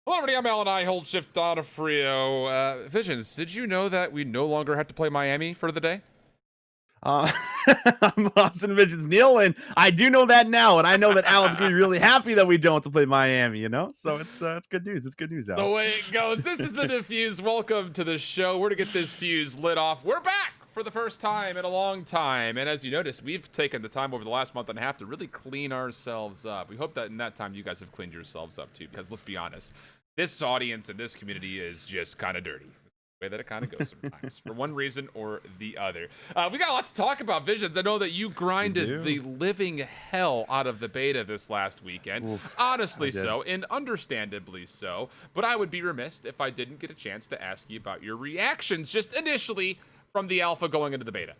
Hello, everybody. I'm Alan IHOLDSHIFT Donofrio. Visions, did you know that we no longer have to play Miami for the day? Uh, I'm Austin Visions Neil, and I do know that now, and I know that Alan's gonna be really happy that we don't have to play Miami. So it's good news. It's good news, The Al. way it goes. This is the Defuse. Welcome to the show. We're to get this fuse lit off. We're back for the first time in a long time. And as you noticed, we've taken the time over the last month and a half to really clean ourselves up. We hope that in that time you guys have cleaned yourselves up too, because let's be honest, this audience and this community is just kind of dirty. Way that it kind of goes sometimes for one reason or the other. We got lots to talk about, Visions. I know that you grinded the living hell out of the beta this last weekend. Oof, Honestly so, and understandably so. But I would be remiss if I didn't get a chance to ask you about your reactions just initially from the alpha going into the beta.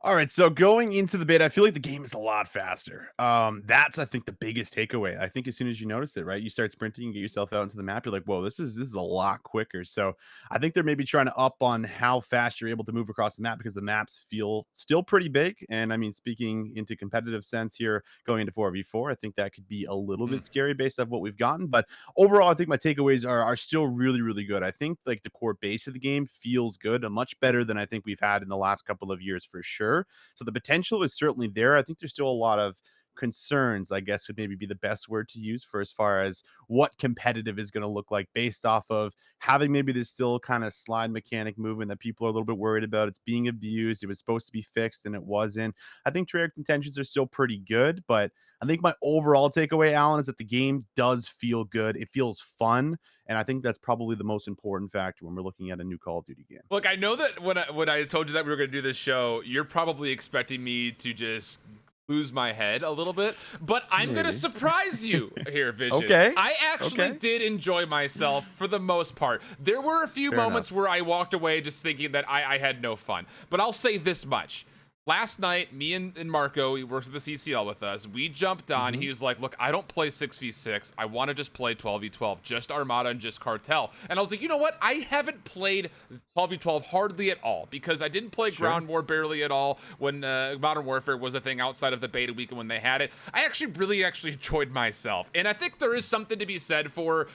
All right, so going into the beta, I feel like the game is a lot faster. That's I think the biggest takeaway. I think as soon as you notice it, right, you start sprinting, get yourself out into the map. You're like, whoa, this is a lot quicker. So I think they're maybe trying to up on how fast you're able to move across the map because the maps feel still pretty big. And I mean, speaking into competitive sense here, going into 4v4, I think that could be a little bit scary based on what we've gotten. But overall, I think my takeaways are still really, really good. I think like the core base of the game feels good, much better than I think we've had in the last couple of years for sure. So the potential is certainly there. I think there's still a lot of concerns, I guess would maybe be the best word to use for as far as what competitive is going to look like based off of having maybe this still kind of slide mechanic movement that people are a little bit worried about. It's being abused. It was supposed to be fixed and it wasn't. I think Treyarch's intentions are still pretty good, but I think my overall takeaway, Alan, is that the game does feel good. It feels fun. And I think that's probably the most important factor when we're looking at a new Call of Duty game. Look, I know that when I told you that we were going to do this show, you're probably expecting me to just lose my head a little bit, but I'm going to surprise you here, Visions. Okay. I actually did enjoy myself for the most part. There were a few moments where I walked away just thinking that I had no fun, but I'll say this much. Last night, me and Marco, he works at the CCL with us, we jumped on. He was like, look, I don't play 6v6. I want to just play 12v12, just Armada and just Cartel. And I was like, you know what? I haven't played 12v12 hardly at all because I didn't play Ground War barely at all when Modern Warfare was a thing outside of the beta weekend when they had it. I actually really enjoyed myself. And I think there is something to be said for,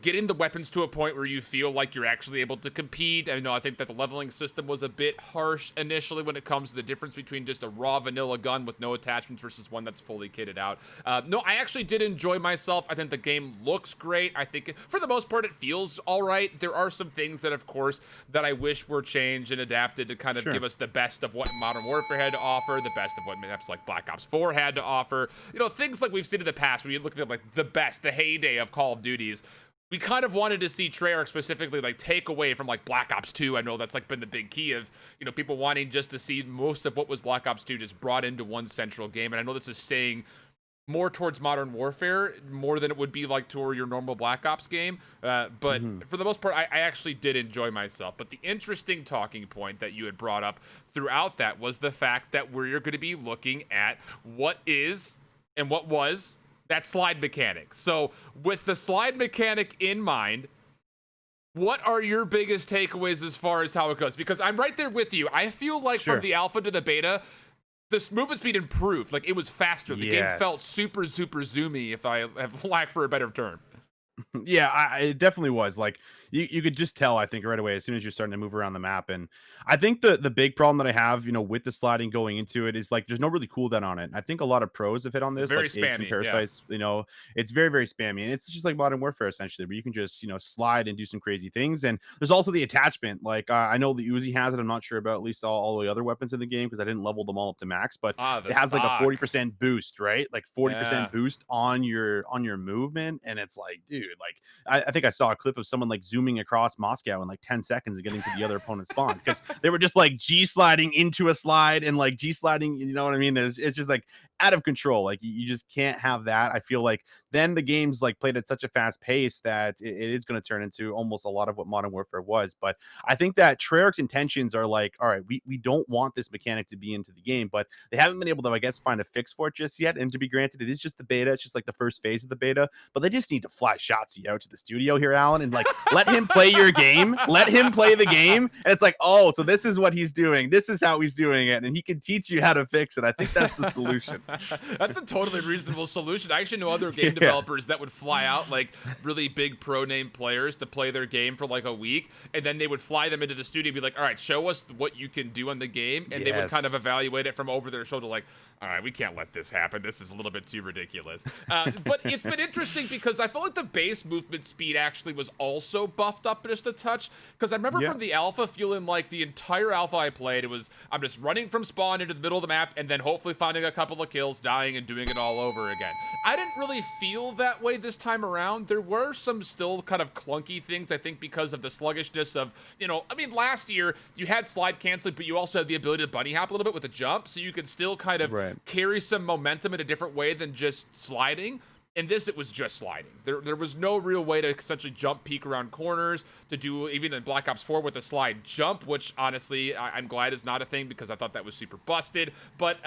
getting the weapons to a point where you feel like you're actually able to compete. I think that the leveling system was a bit harsh initially when it comes to the difference between just a raw vanilla gun with no attachments versus one that's fully kitted out. No, I actually did enjoy myself. I think the game looks great. I think for the most part it feels all right. There are some things that, of course, that I wish were changed and adapted to kind of give us the best of what Modern Warfare had to offer, the best of what maps like Black Ops 4 had to offer. Things like we've seen in the past when you look at like the best, the heyday of Call of Duties. We kind of wanted to see Treyarch specifically like take away from like Black Ops 2. I know that's like been the big key of, people wanting just to see most of what was Black Ops 2 just brought into one central game. And I know this is saying more towards Modern Warfare, more than it would be like toward your normal Black Ops game. But for the most part, I actually did enjoy myself. But the interesting talking point that you had brought up throughout that was the fact that we're going to be looking at what is and what was that slide mechanic. So with the slide mechanic in mind, what are your biggest takeaways as far as how it goes? Because I'm right there with you. I feel like from the alpha to the beta, the movement speed improved. Like it was faster. The game felt super zoomy, if I have lack for a better term. Yeah, it definitely was. Like you could just tell, I think, right away as soon as you're starting to move around the map. And I think the big problem that I have, with the sliding going into it is like there's no really cooldown on it. And I think a lot of pros have hit on this, very like Apes and spammy, Parasites. It's very, very spammy, and it's just like Modern Warfare essentially, where you can just slide and do some crazy things. And there's also the attachment. Like I know the Uzi has it. I'm not sure about at least all the other weapons in the game because I didn't level them all up to max, but it has like a 40% boost, right? Like 40% boost on your movement, and it's like, dude, like I think I saw a clip of someone like zooming across Moscow in like 10 seconds and getting to the other opponent's spawn because they were just like G sliding into a slide and like G sliding, you know what I mean? It's just like out of control. Like you just can't have that. I feel like then the game's like played at such a fast pace that it is going to turn into almost a lot of what Modern Warfare was. But I think that Treyarch's intentions are like, all right, we don't want this mechanic to be into the game, but they haven't been able to, I guess, find a fix for it just yet. And to be granted, it is just the beta. It's just like the first phase of the beta, but they just need to fly Shotzzy out to the studio here, Alan, and like let him play your game, let him play the game. And it's like, oh, so this is what he's doing. This is how he's doing it. And he can teach you how to fix it. I think that's the solution. That's a totally reasonable solution. I actually know other game developers that would fly out like really big pro name players to play their game for like a week, and then they would fly them into the studio and be like, all right, show us what you can do on the game, and they would kind of evaluate it from over their shoulder like, all right, we can't let this happen. This is a little bit too ridiculous. But it's been interesting because I felt like the base movement speed actually was also buffed up just a touch, because I remember from the alpha feeling like the entire alpha I played, it was I'm just running from spawn into the middle of the map and then hopefully finding a couple of kills, dying, and doing it all over again. I didn't really feel that way this time around. There were some still kind of clunky things, I think, because of the sluggishness of, you know, I mean, last year you had slide canceling, but you also had the ability to bunny hop a little bit with a jump, so you could still kind of carry some momentum in a different way than just sliding. In this, it was just sliding. There was no real way to essentially jump, peek around corners, to do even in Black Ops 4 with a slide jump, which honestly, I'm glad is not a thing because I thought that was super busted. But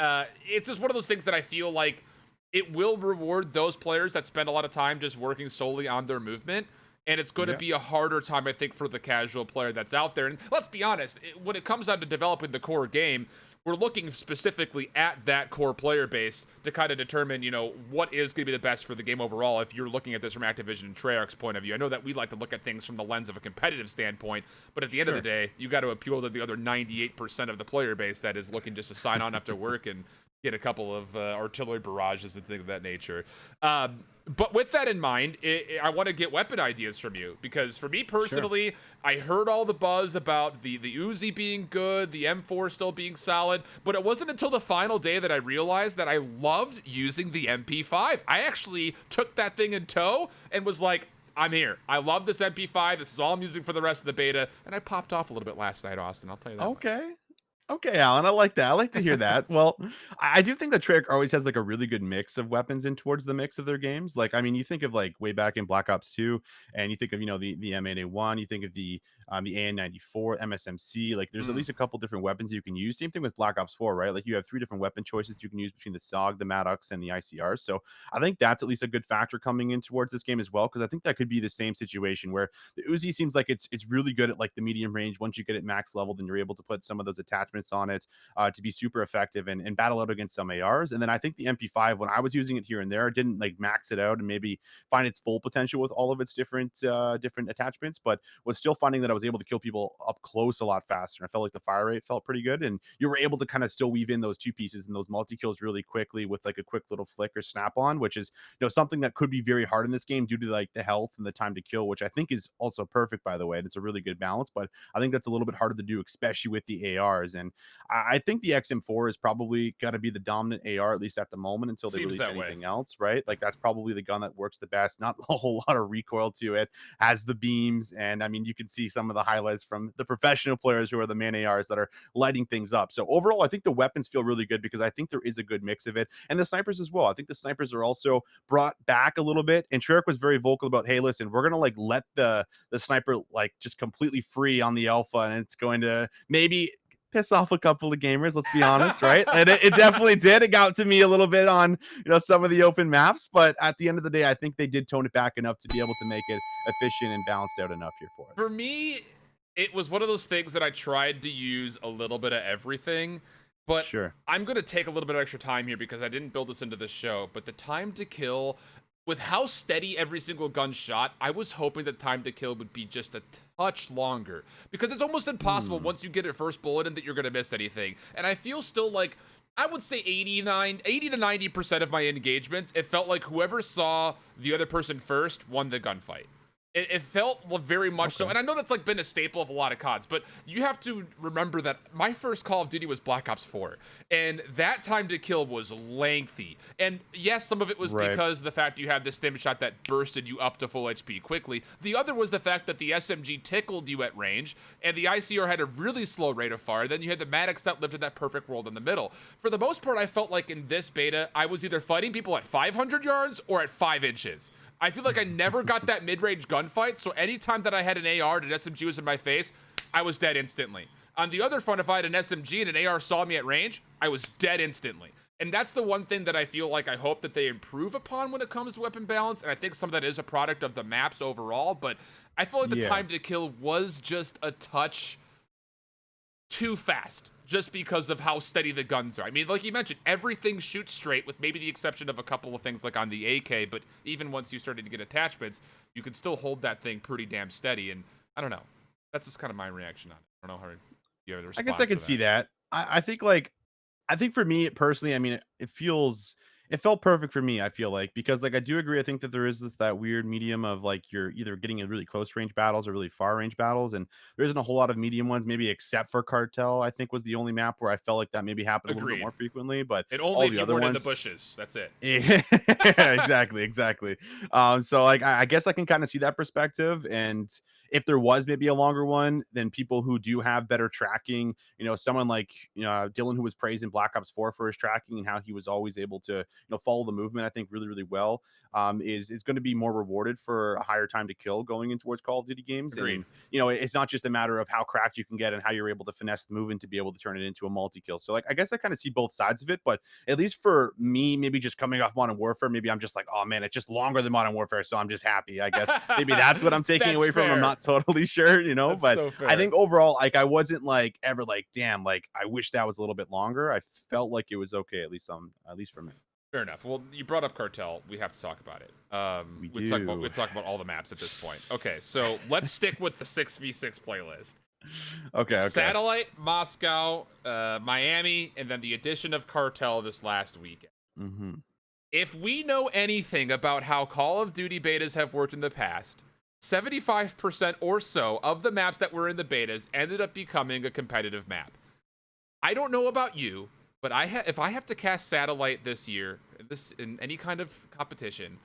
it's just one of those things that I feel like it will reward those players that spend a lot of time just working solely on their movement. And it's going to be a harder time, I think, for the casual player that's out there. And let's be honest, when it comes down to developing the core game, we're looking specifically at that core player base to kind of determine, you know, what is going to be the best for the game overall if you're looking at this from Activision and Treyarch's point of view. I know that we like to look at things from the lens of a competitive standpoint, but at the end of the day, you got to appeal to the other 98% of the player base that is looking just to sign on after work and get a couple of artillery barrages and things of that nature. But with that in mind, I want to get weapon ideas from you, because for me personally, I heard all the buzz about the Uzi being good, the M4 still being solid, but it wasn't until the final day that I realized that I loved using the MP5. I actually took that thing in tow and was like, I'm here. I love this MP5. This is all I'm using for the rest of the beta. And I popped off a little bit last night, Austin. I'll tell you that. Okay. Okay, Alan, I like that. I like to hear that. Well, I do think that Treyarch always has like a really good mix of weapons in towards the mix of their games. Like, I mean, you think of like way back in Black Ops 2, and you think of, you know, the M8A1, you think of the AN94, MSMC. Like, there's at least a couple different weapons you can use. Same thing with Black Ops 4, right? Like, you have 3 different weapon choices you can use between the SOG, the Maddox, and the ICR. So I think that's at least a good factor coming in towards this game as well, because I think that could be the same situation where the Uzi seems like it's really good at like the medium range. Once you get it max level, then you're able to put some of those attachments on it to be super effective and battle out against some ARs. And then I think the MP5, when I was using it here and there, didn't like max it out and maybe find its full potential with all of its different attachments, but was still finding that I was able to kill people up close a lot faster. I felt like the fire rate felt pretty good, and you were able to kind of still weave in those 2 pieces and those multi kills really quickly with like a quick little flick or snap on, which is, you know, something that could be very hard in this game due to like the health and the time to kill, which I think is also perfect, by the way. And it's a really good balance, but I think that's a little bit harder to do, especially with the ARs. And I think the XM4 is probably got to be the dominant AR, at least at the moment, until they release anything else, right? Like, that's probably the gun that works the best. Not a whole lot of recoil to it, has the beams, and I mean, you can see some of the highlights from the professional players who are the main ARs that are lighting things up. So overall, I think the weapons feel really good because I think there is a good mix of it, and the snipers as well. I think the snipers are also brought back a little bit, and Treyarch was very vocal about, hey, listen, we're gonna like let the sniper like just completely free on the alpha, and it's going to maybe piss off a couple of gamers, let's be honest, right? And it definitely did. It got to me a little bit on, you know, some of the open maps, but at the end of the day, I think they did tone it back enough to be able to make it efficient and balanced out enough here for us. For me, it was one of those things that I tried to use a little bit of everything, but I'm going to take a little bit of extra time here because I didn't build this into the show, but the time to kill, with how steady every single gun shot, I was hoping the time to kill would be just a touch longer, because it's almost impossible once you get your first bullet in that you're going to miss anything. And I feel still like, I would say 80 to 90% of my engagements, it felt like whoever saw the other person first won the gunfight. It felt very much so, and I know that's like been a staple of a lot of CODs, but you have to remember that my first Call of Duty was Black Ops 4, and that time to kill was lengthy. And yes, some of it was because of the fact you had this stim shot that bursted you up to full HP quickly. The other was the fact that the SMG tickled you at range, and the ICR had a really slow rate of fire. Then you had the Maddox that lived in that perfect world in the middle. For the most part, I felt like in this beta, I was either fighting people at 500 yards or at 5 inches. I feel like I never got that mid-range gunfight, so anytime that I had an AR and an SMG was in my face, I was dead instantly. On the other front, if I had an SMG and an AR saw me at range, I was dead instantly. And that's the one thing that I feel like I hope that they improve upon when it comes to weapon balance, and I think some of that is a product of the maps overall, but I feel like the time to kill was just a touch too fast. just because of how steady the guns are. I mean, like you mentioned, everything shoots straight with maybe the exception of a couple of things like on the AK, but even once you started to get attachments, you can still hold that thing pretty damn steady. And I don't know. That's just kind of my reaction on it. I don't know how you have a I response guess I can to see that. that. I think for me personally, I mean, it felt perfect for me, I feel like, because like I do agree. I think that there is that weird medium of like you're either getting a really close range battles or really far range battles, and there isn't a whole lot of medium ones, maybe except for Cartel, I think was the only map where I felt like that maybe happened a little bit Agreed. more frequently, but And only all if the you other weren't in the ones. bushes. That's it. Yeah, exactly. So like I guess I can kind of see that perspective. And if there was maybe a longer one, then people who do have better tracking, someone like Dylan, who was praised in Black Ops 4 for his tracking and how he was always able to follow the movement, I think really, really well, is going to be more rewarded for a higher time to kill going in towards Call of Duty games. Agreed. And it's not just a matter of how cracked you can get and how you're able to finesse the movement to be able to turn it into a multi-kill. So like I guess I kind of see both sides of it, but at least for me, maybe just coming off Modern Warfare, maybe I'm just like, oh man, it's just longer than Modern Warfare, so I'm just happy. I guess maybe that's what I'm taking That's away from. I'm fair. not totally sure, That's but so fair. I think overall, like I wasn't like ever like, damn, like I wish that was a little bit longer. I felt like it was okay, at least for me. Fair enough. Well, you brought up Cartel. We have to talk about it. We We talk about all the maps at this point. Okay, so let's stick with the 6v6 playlist. Okay. Satellite, Moscow, Miami, and then the addition of Cartel this last weekend. Mm-hmm. If we know anything about how Call of Duty betas have worked in the past, 75% or so of the maps that were in the betas ended up becoming a competitive map. I don't know about you, but if I have to cast Satellite this year, in any kind of competition,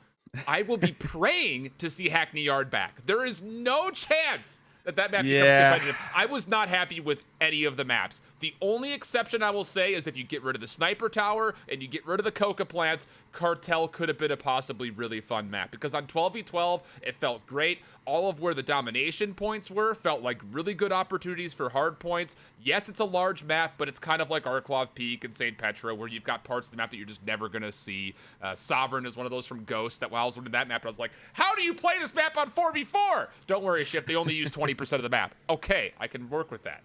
I will be praying to see Hackney Yard back. There is no chance that map becomes competitive. I was not happy with any of the maps. The only exception I will say is if you get rid of the sniper tower and you get rid of the coca plants, Cartel could have been a possibly really fun map, because on 12v12 it felt great. All of where the domination points were felt like really good opportunities for hard points. Yes, it's a large map, but it's kind of like Arklov Peak and St. Petra, where you've got parts of the map that you're just never gonna see. Sovereign is one of those from Ghost that while I was looking at that map, I was like, how do you play this map on 4v4? Don't worry, Shift, they only use 20% of the map. Okay, I can work with that.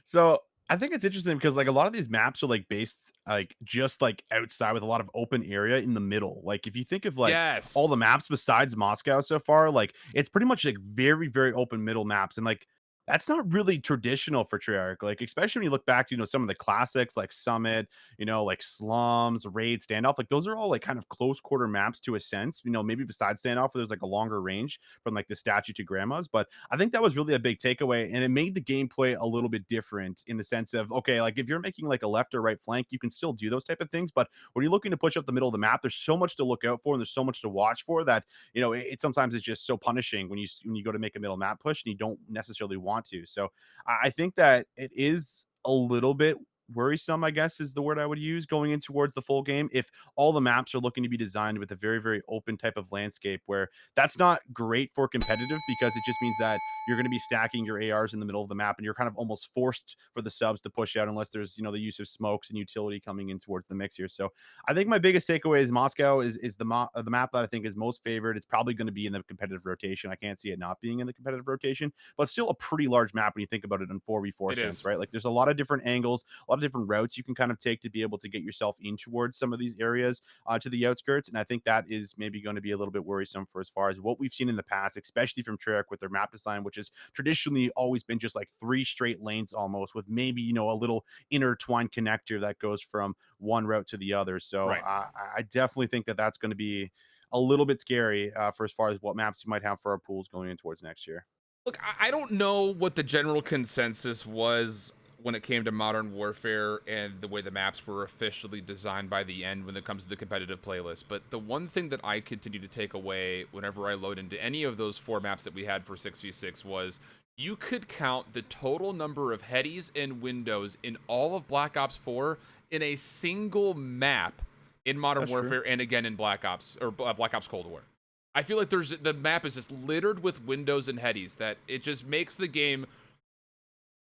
So I think it's interesting because like a lot of these maps are like based like just like outside with a lot of open area in the middle. Like if you think of like all Yes. the maps besides Moscow so far, like it's pretty much like very, very open middle maps. And like that's not really traditional for Treyarch. Like, especially when you look back to, some of the classics like Summit, like Slums, Raid, Standoff, like those are all like kind of close quarter maps to a sense, maybe besides Standoff, where there's like a longer range from like the statue to grandma's. But I think that was really a big takeaway, and it made the gameplay a little bit different in the sense of, okay, like if you're making like a left or right flank, you can still do those type of things. But when you're looking to push up the middle of the map, there's so much to look out for and there's so much to watch for that, it sometimes is just so punishing when you go to make a middle map push and you don't necessarily want to. So I think that it is a little bit worrisome, I guess is the word I would use, going in towards the full game, if all the maps are looking to be designed with a very, very open type of landscape, where that's not great for competitive, because it just means that you're going to be stacking your ARs in the middle of the map and you're kind of almost forced for the subs to push out unless there's the use of smokes and utility coming in towards the mix here. So I think my biggest takeaway is Moscow is the map that I think is most favored. It's probably going to be in the competitive rotation. I can't see it not being in the competitive rotation, but still a pretty large map when you think about it in 4v4 sense, right? Like there's a lot of different angles, a lot of different routes you can kind of take to be able to get yourself in towards some of these areas to the outskirts. And I think that is maybe going to be a little bit worrisome for as far as what we've seen in the past, especially from Treyarch with their map design, which has traditionally always been just like 3 straight lanes almost, with maybe, a little intertwined connector that goes from one route to the other. So Right. I definitely think that that's going to be a little bit scary for as far as what maps you might have for our pools going in towards next year. Look, I don't know what the general consensus was when it came to Modern Warfare and the way the maps were officially designed by the end when it comes to the competitive playlist. But the one thing that I continue to take away whenever I load into any of those 4 maps that we had for 6v6 was you could count the total number of headies and windows in all of Black Ops 4 in a single map in Modern Warfare and again in Black Ops Cold War. I feel like the map is just littered with windows and headies that it just makes the game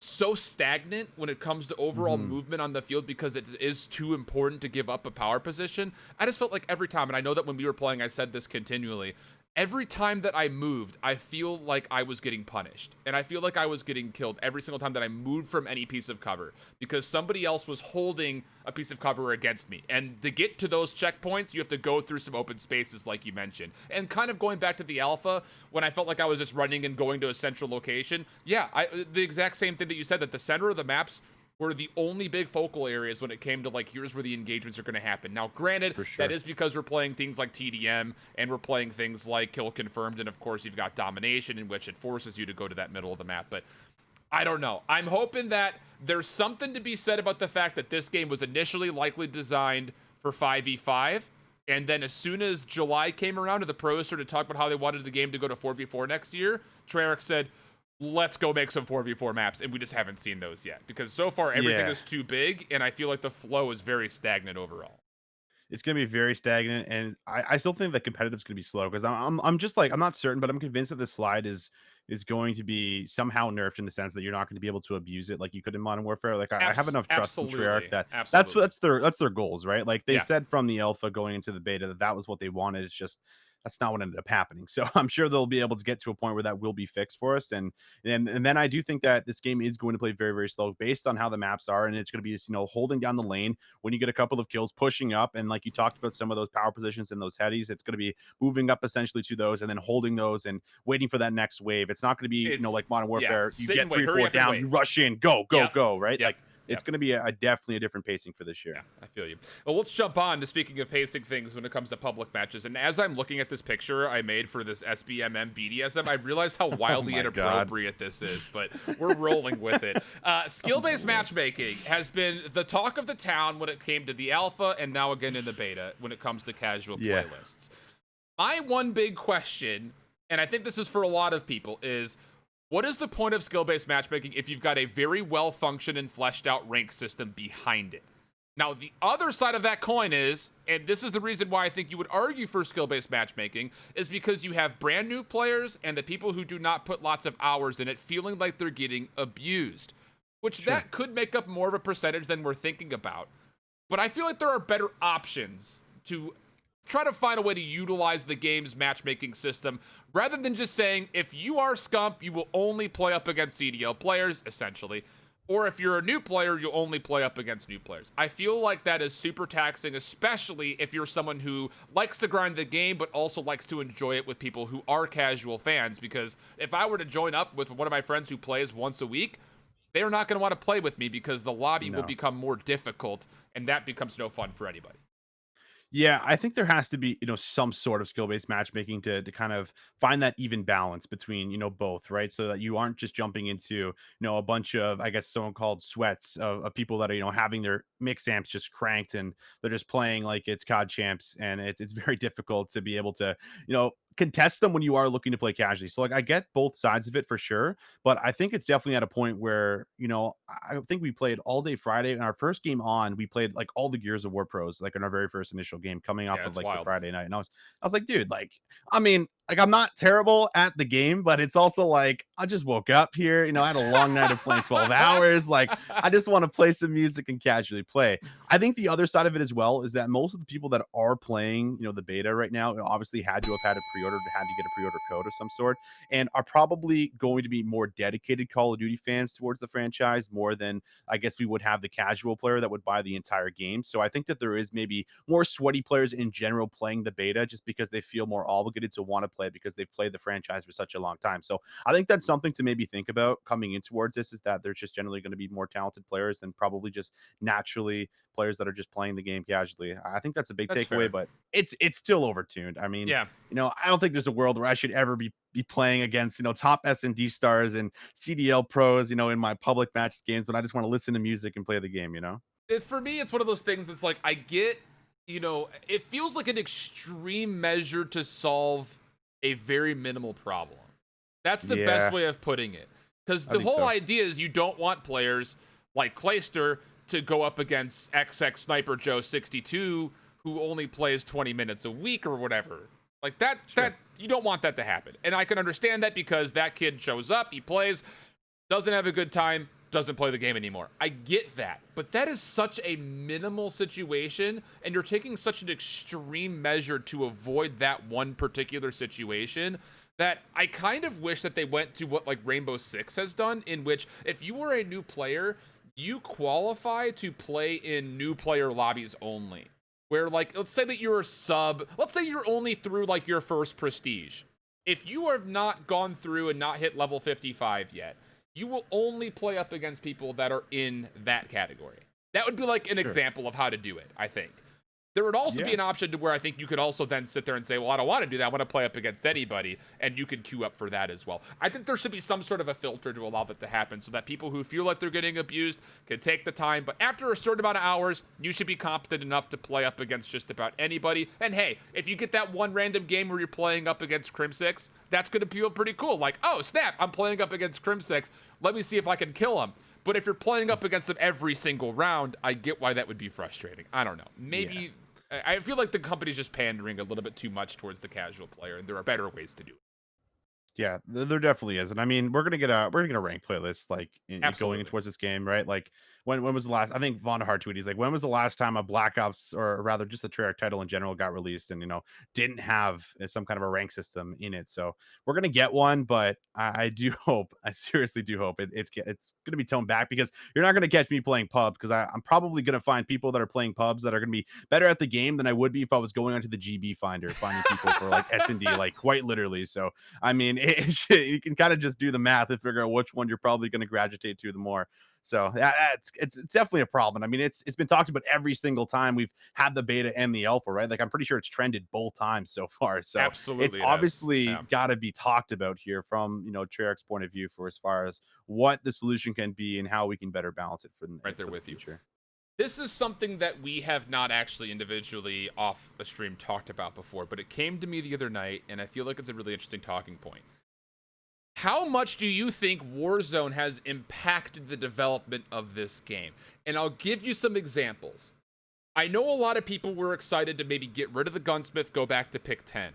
so stagnant when it comes to overall movement on the field, because it is too important to give up a power position. I just felt like every time, and I know that when we were playing, I said this continually, every time that I moved, I feel like I was getting punished. And I feel like I was getting killed every single time that I moved from any piece of cover because somebody else was holding a piece of cover against me. And to get to those checkpoints, you have to go through some open spaces like you mentioned. And kind of going back to the alpha, when I felt like I was just running and going to a central location, yeah, the exact same thing that you said, that the center of the maps were the only big focal areas when it came to, like, here's where the engagements are going to happen. Now, granted, that is because we're playing things like TDM, and we're playing things like Kill Confirmed, and of course you've got Domination, in which it forces you to go to that middle of the map. But I don't know. I'm hoping that there's something to be said about the fact that this game was initially likely designed for 5v5, and then as soon as July came around and the pros started to talk about how they wanted the game to go to 4v4 next year, Treyarch said, let's go make some 4v4 maps, and we just haven't seen those yet because so far everything is too big, and I feel like the flow is very stagnant overall. It's going to be very stagnant, and I still think that competitive is going to be slow because I'm just like, I'm not certain, but I'm convinced that this slide is going to be somehow nerfed in the sense that you're not going to be able to abuse it like you could in Modern Warfare. Like I have enough trust in Treyarch that that's their goals, right? Like they said from the alpha going into the beta that was what they wanted. It's just that's not what ended up happening. So I'm sure they'll be able to get to a point where that will be fixed for us. And then I do think that this game is going to play very, very slow based on how the maps are. And it's going to be, holding down the lane when you get a couple of kills, pushing up. And like you talked about some of those power positions and those headies, it's going to be moving up essentially to those and then holding those and waiting for that next wave. It's not going to be, like Modern Warfare. You get 3 or 4 down, you rush in, go, right? Like, it's going to be definitely a different pacing for this year. Yeah, I feel you. Well, let's jump on to speaking of pacing things when it comes to public matches. And as I'm looking at this picture I made for this SBMM BDSM, I realize how wildly inappropriate this is, but we're rolling with it. Skill-based matchmaking has been the talk of the town when it came to the alpha and now again in the beta when it comes to casual playlists. My one big question, and I think this is for a lot of people, is what is the point of skill-based matchmaking if you've got a very well-functioned and fleshed-out rank system behind it? Now, the other side of that coin is, and this is the reason why I think you would argue for skill-based matchmaking, is because you have brand new players and the people who do not put lots of hours in it feeling like they're getting abused, which that could make up more of a percentage than we're thinking about. But I feel like there are better options to try to find a way to utilize the game's matchmaking system rather than just saying, if you are Scump, you will only play up against CDL players, essentially. Or if you're a new player, you'll only play up against new players. I feel like that is super taxing, especially if you're someone who likes to grind the game, but also likes to enjoy it with people who are casual fans. Because if I were to join up with one of my friends who plays once a week, they are not going to want to play with me because the lobby will become more difficult, and that becomes no fun for anybody. Yeah, I think there has to be, some sort of skill-based matchmaking to kind of find that even balance between, both, right? So that you aren't just jumping into, a bunch of, I guess, so-called sweats of people that are, having their mix amps just cranked and they're just playing like it's COD champs, and it's very difficult to be able to, contest them when you are looking to play casually. So like I get both sides of it for sure, but I think it's definitely at a point where, I think we played all day Friday, and our first game on, we played like all the Gears of War pros, like in our very first initial game coming off of like the Friday night. And I was like, dude, like, I mean, like I'm not terrible at the game, but it's also like I just woke up here, I had a long night of playing 12 hours. Like I just want to play some music and casually play. I think the other side of it as well is that most of the people that are playing, the beta right now, obviously had to have had a pre-order, had to get a pre-order code of some sort, and are probably going to be more dedicated Call of Duty fans towards the franchise more than I guess we would have the casual player that would buy the entire game. So I think that there is maybe more sweaty players in general playing the beta just because they feel more obligated to want to play because they've played the franchise for such a long time. So I think that's something to maybe think about coming in towards this, is that there's just generally going to be more talented players than probably just naturally players that are just playing the game casually. I think that's a big takeaway, but it's still overtuned. I mean, I don't think there's a world where I should ever be playing against, top S&D stars and CDL pros, in my public match games when I just want to listen to music and play the game, For me, it's one of those things. It's like, I get, it feels like an extreme measure to solve a very minimal problem. That's the best way of putting it. Because the whole idea is you don't want players like Clayster to go up against XX Sniper Joe 62 who only plays 20 minutes a week or whatever. Like that you don't want that to happen. And I can understand that because that kid shows up, he plays, doesn't have a good time, doesn't play the game anymore. I get that, but that is such a minimal situation, and you're taking such an extreme measure to avoid that one particular situation that I kind of wish that they went to what like Rainbow Six has done, in which if you were a new player, you qualify to play in new player lobbies only. Where like, let's say that you're a sub, let's say you're only through like your first prestige. If you have not gone through and not hit level 55 yet, you will only play up against people that are in that category. That would be like an example of how to do it, I think. There would also be an option to where I think you could also then sit there and say, well, I don't want to do that. I want to play up against anybody. And you could queue up for that as well. I think there should be some sort of a filter to allow that to happen so that people who feel like they're getting abused can take the time. But after a certain amount of hours, you should be competent enough to play up against just about anybody. And hey, if you get that one random game where you're playing up against Crim6, that's going to feel pretty cool. Like, oh, snap, I'm playing up against Crim6. Let me see if I can kill him. But if you're playing up against them every single round, I get why that would be frustrating. I don't know. Maybe... Yeah. I feel like the company's just pandering a little bit too much towards the casual player, and there are better ways to do it. Yeah, there definitely is, and I mean, we're gonna get a ranked playlist like going towards this game, right? Like, when was the last? I think Von Hart tweeted, he's like, when was the last time a Black Ops, or rather just the Treyarch title in general, got released and didn't have some kind of a rank system in it? So we're gonna get one, but I do hope, I seriously do hope it's gonna be toned back, because you're not gonna catch me playing pub, because I'm probably gonna find people that are playing pubs that are gonna be better at the game than I would be if I was going onto the GB Finder finding people for like S&D, like quite literally. So I mean, you can kind of just do the math and figure out which one you're probably going to gravitate to the more. So it's definitely a problem. I mean, it's been talked about every single time we've had the beta and the alpha, right? Like, I'm pretty sure it's trended both times so far. So absolutely, it's obviously got to be talked about here from Treyarch's point of view, for as far as what the solution can be and how we can better balance it for the right there with future. You. This is something that we have not actually individually off a stream talked about before, but it came to me the other night, and I feel like it's a really interesting talking point. How much do you think Warzone has impacted the development of this game? And I'll give you some examples. I know a lot of people were excited to maybe get rid of the gunsmith, go back to pick 10.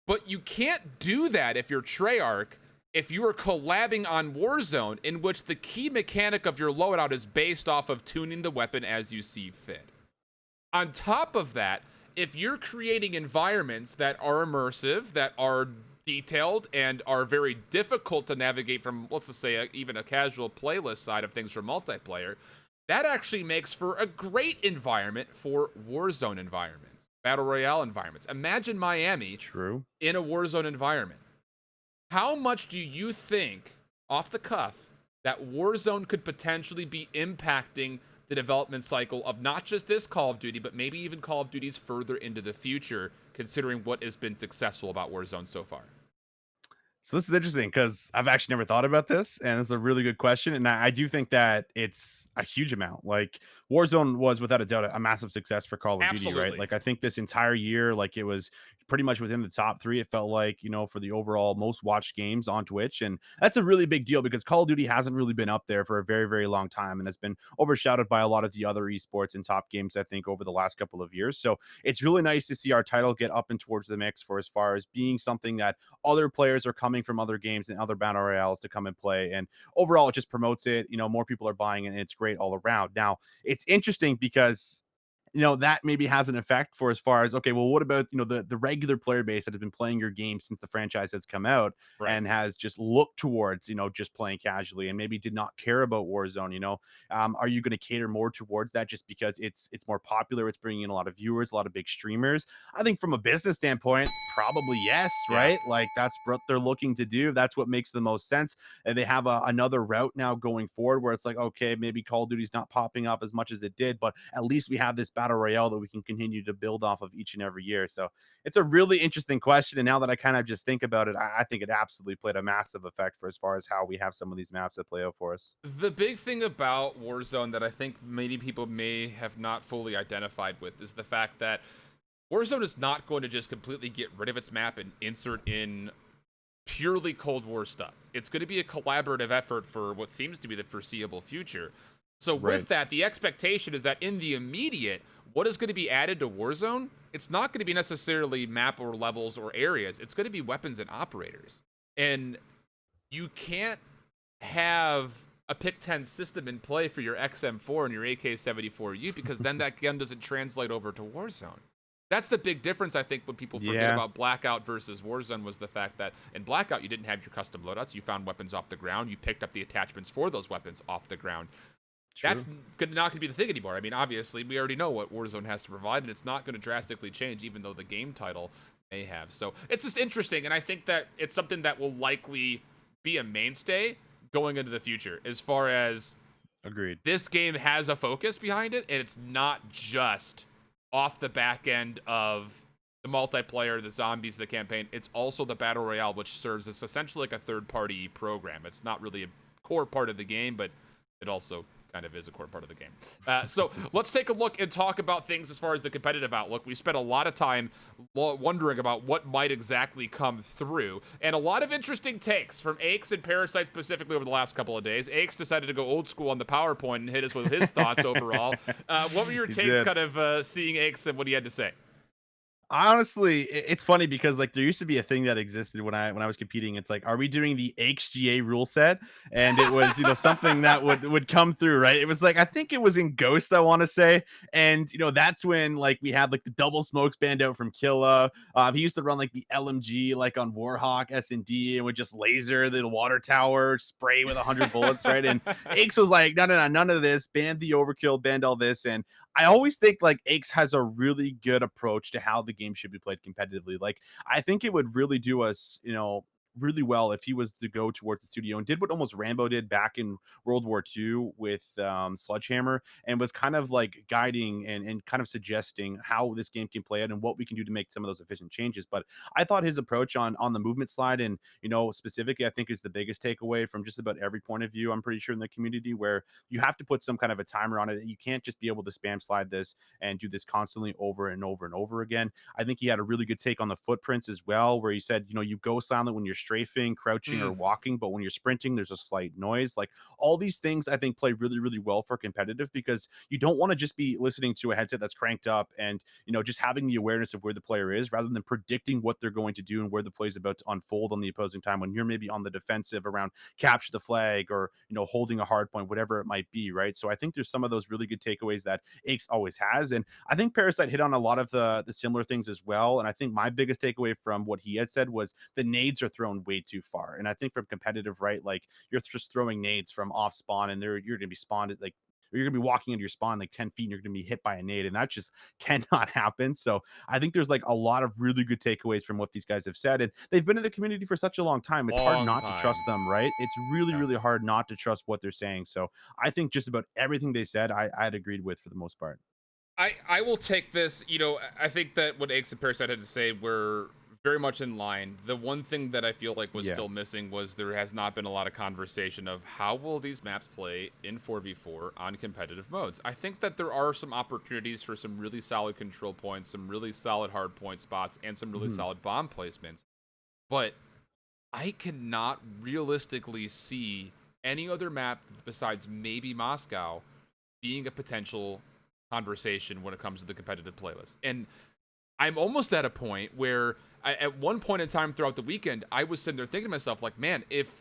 But you can't do that if you're Treyarch, if you are collabing on Warzone, in which the key mechanic of your loadout is based off of tuning the weapon as you see fit. On top of that, if you're creating environments that are immersive, that are detailed, and are very difficult to navigate from, let's just say, even a casual playlist side of things for multiplayer, that actually makes for a great environment for Warzone environments, Battle Royale environments. Imagine Miami in a Warzone environment. How much do you think, off the cuff, that Warzone could potentially be impacting the development cycle of not just this Call of Duty, but maybe even Call of Duties further into the future, considering what has been successful about Warzone so far? So this is interesting, because I've actually never thought about this, and it's a really good question. And I do think that it's a huge amount. Like, Warzone was without a doubt a massive success for Call of Duty, right? Like, I think this entire year, like, it was pretty much within the top 3. It felt like, for the overall most watched games on Twitch, and that's a really big deal, because Call of Duty hasn't really been up there for a very, very long time, and has been overshadowed by a lot of the other esports and top games, I think, over the last couple of years. So it's really nice to see our title get up and towards the mix, for as far as being something that other players are coming from other games and other battle royales to come and play. And overall, it just promotes it. More people are buying it, and it's great all around. Now, it's interesting because that maybe has an effect for as far as, okay, well, what about, the regular player base that has been playing your game since the franchise has come out, and has just looked towards, just playing casually, and maybe did not care about Warzone, are you going to cater more towards that just because it's more popular, it's bringing in a lot of viewers, a lot of big streamers? I think from a business standpoint, probably yes, right? Like, that's what they're looking to do. That's what makes the most sense. And they have another route now going forward, where it's like, okay, maybe Call of Duty's not popping up as much as it did, but at least we have this battle royale that we can continue to build off of each and every year. So it's a really interesting question, and now that I kind of just think about it, I think it absolutely played a massive effect for as far as how we have some of these maps that play out for us. The big thing about Warzone that I think many people may have not fully identified with is the fact that Warzone is not going to just completely get rid of its map and insert in purely Cold War stuff. It's going to be a collaborative effort for what seems to be the foreseeable future. So with that, the expectation is that in the immediate, what is going to be added to Warzone, it's not going to be necessarily map or levels or areas. It's going to be weapons and operators. And you can't have a pick 10 system in play for your XM4 and your AK-74U, because then that gun doesn't translate over to Warzone. That's the big difference, I think, when people forget about Blackout versus Warzone, was the fact that in Blackout, you didn't have your custom loadouts. You found weapons off the ground. You picked up the attachments for those weapons off the ground. True. That's not going to be the thing anymore. I mean, obviously, we already know what Warzone has to provide, and it's not going to drastically change, even though the game title may have. So it's just interesting, and I think that it's something that will likely be a mainstay going into the future, as far as agreed. This game has a focus behind it, and it's not just off the back end of the multiplayer, the zombies, the campaign. It's also the battle royale, which serves as essentially like a third-party program. It's not really a core part of the game, but it also kind of is a core part of the game. So let's take a look and talk about things as far as the competitive outlook. We spent a lot of time wondering about what might exactly come through, and a lot of interesting takes from Aches and Parasite specifically over the last couple of days. Aches decided to go old school on the PowerPoint and hit us with his thoughts overall. What were your takes kind of seeing Aches and what he had to say? Honestly, it's funny because like there used to be a thing that existed when I was competing. It's like, are we doing the HGA rule set? And it was, something that would come through, right? It was like, I think it was in Ghost, I want to say. And that's when like we had like the double smokes banned out from Killa. He used to run like the LMG like on Warhawk S&D and would just laser the water tower, spray with 100 bullets, right? And Aches was like, no, none of this, banned the overkill, banned all this. And I always think like Aches has a really good approach to how the game should be played competitively. Like, I think it would really do us, really well if he was to go towards the studio and did what almost Rambo did back in World War II with Sledgehammer, and was kind of like guiding and kind of suggesting how this game can play out and what we can do to make some of those efficient changes. But I thought his approach on the movement slide, and specifically, I think is the biggest takeaway from just about every point of view, I'm pretty sure, in the community, where you have to put some kind of a timer on it. You can't just be able to spam slide this and do this constantly over and over and over again. I think he had a really good take on the footprints as well, where he said, you go silent when you're strafing, crouching, or walking, but when you're sprinting, there's a slight noise. Like, all these things I think play really, really well for competitive, because you don't want to just be listening to a headset that's cranked up and, just having the awareness of where the player is, rather than predicting what they're going to do and where the play is about to unfold on the opposing time, when you're maybe on the defensive around capture the flag or, holding a hard point, whatever it might be, right? So I think there's some of those really good takeaways that Aches always has. And I think Parasite hit on a lot of the similar things as well. And I think my biggest takeaway from what he had said was the nades are thrown way too far. And I think from competitive, right, like you're just throwing nades from off spawn, and you're going to be spawned at like, or you're gonna be walking into your spawn like 10 feet and you're gonna be hit by a nade, and that just cannot happen. So I think there's like a lot of really good takeaways from what these guys have said, and they've been in the community for such a long time. It's hard not to trust them, right? It's really, really hard not to trust what they're saying. So I think just about everything they said, I'd agreed with for the most part. I will take this. I think that what Aches and Parasite had to say were very much in line. The one thing that I feel like was still missing was there has not been a lot of conversation of how will these maps play in 4v4 on competitive modes. I think that there are some opportunities for some really solid control points, some really solid hard point spots, and some really solid bomb placements. But I cannot realistically see any other map besides maybe Moscow being a potential conversation when it comes to the competitive playlist. And I'm almost at a point where at one point in time throughout the weekend, I was sitting there thinking to myself, like, man, if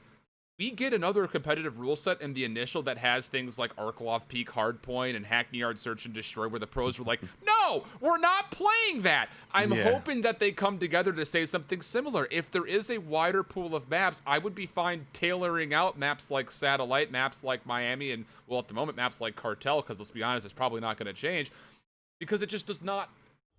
we get another competitive rule set in the initial that has things like Arklov Peak Hardpoint and Hackney Yard Search and Destroy, where the pros were like, no, we're not playing that. I'm hoping that they come together to say something similar. If there is a wider pool of maps, I would be fine tailoring out maps like Satellite, maps like Miami, and, well, at the moment, maps like Cartel, because let's be honest, it's probably not going to change, because it just does not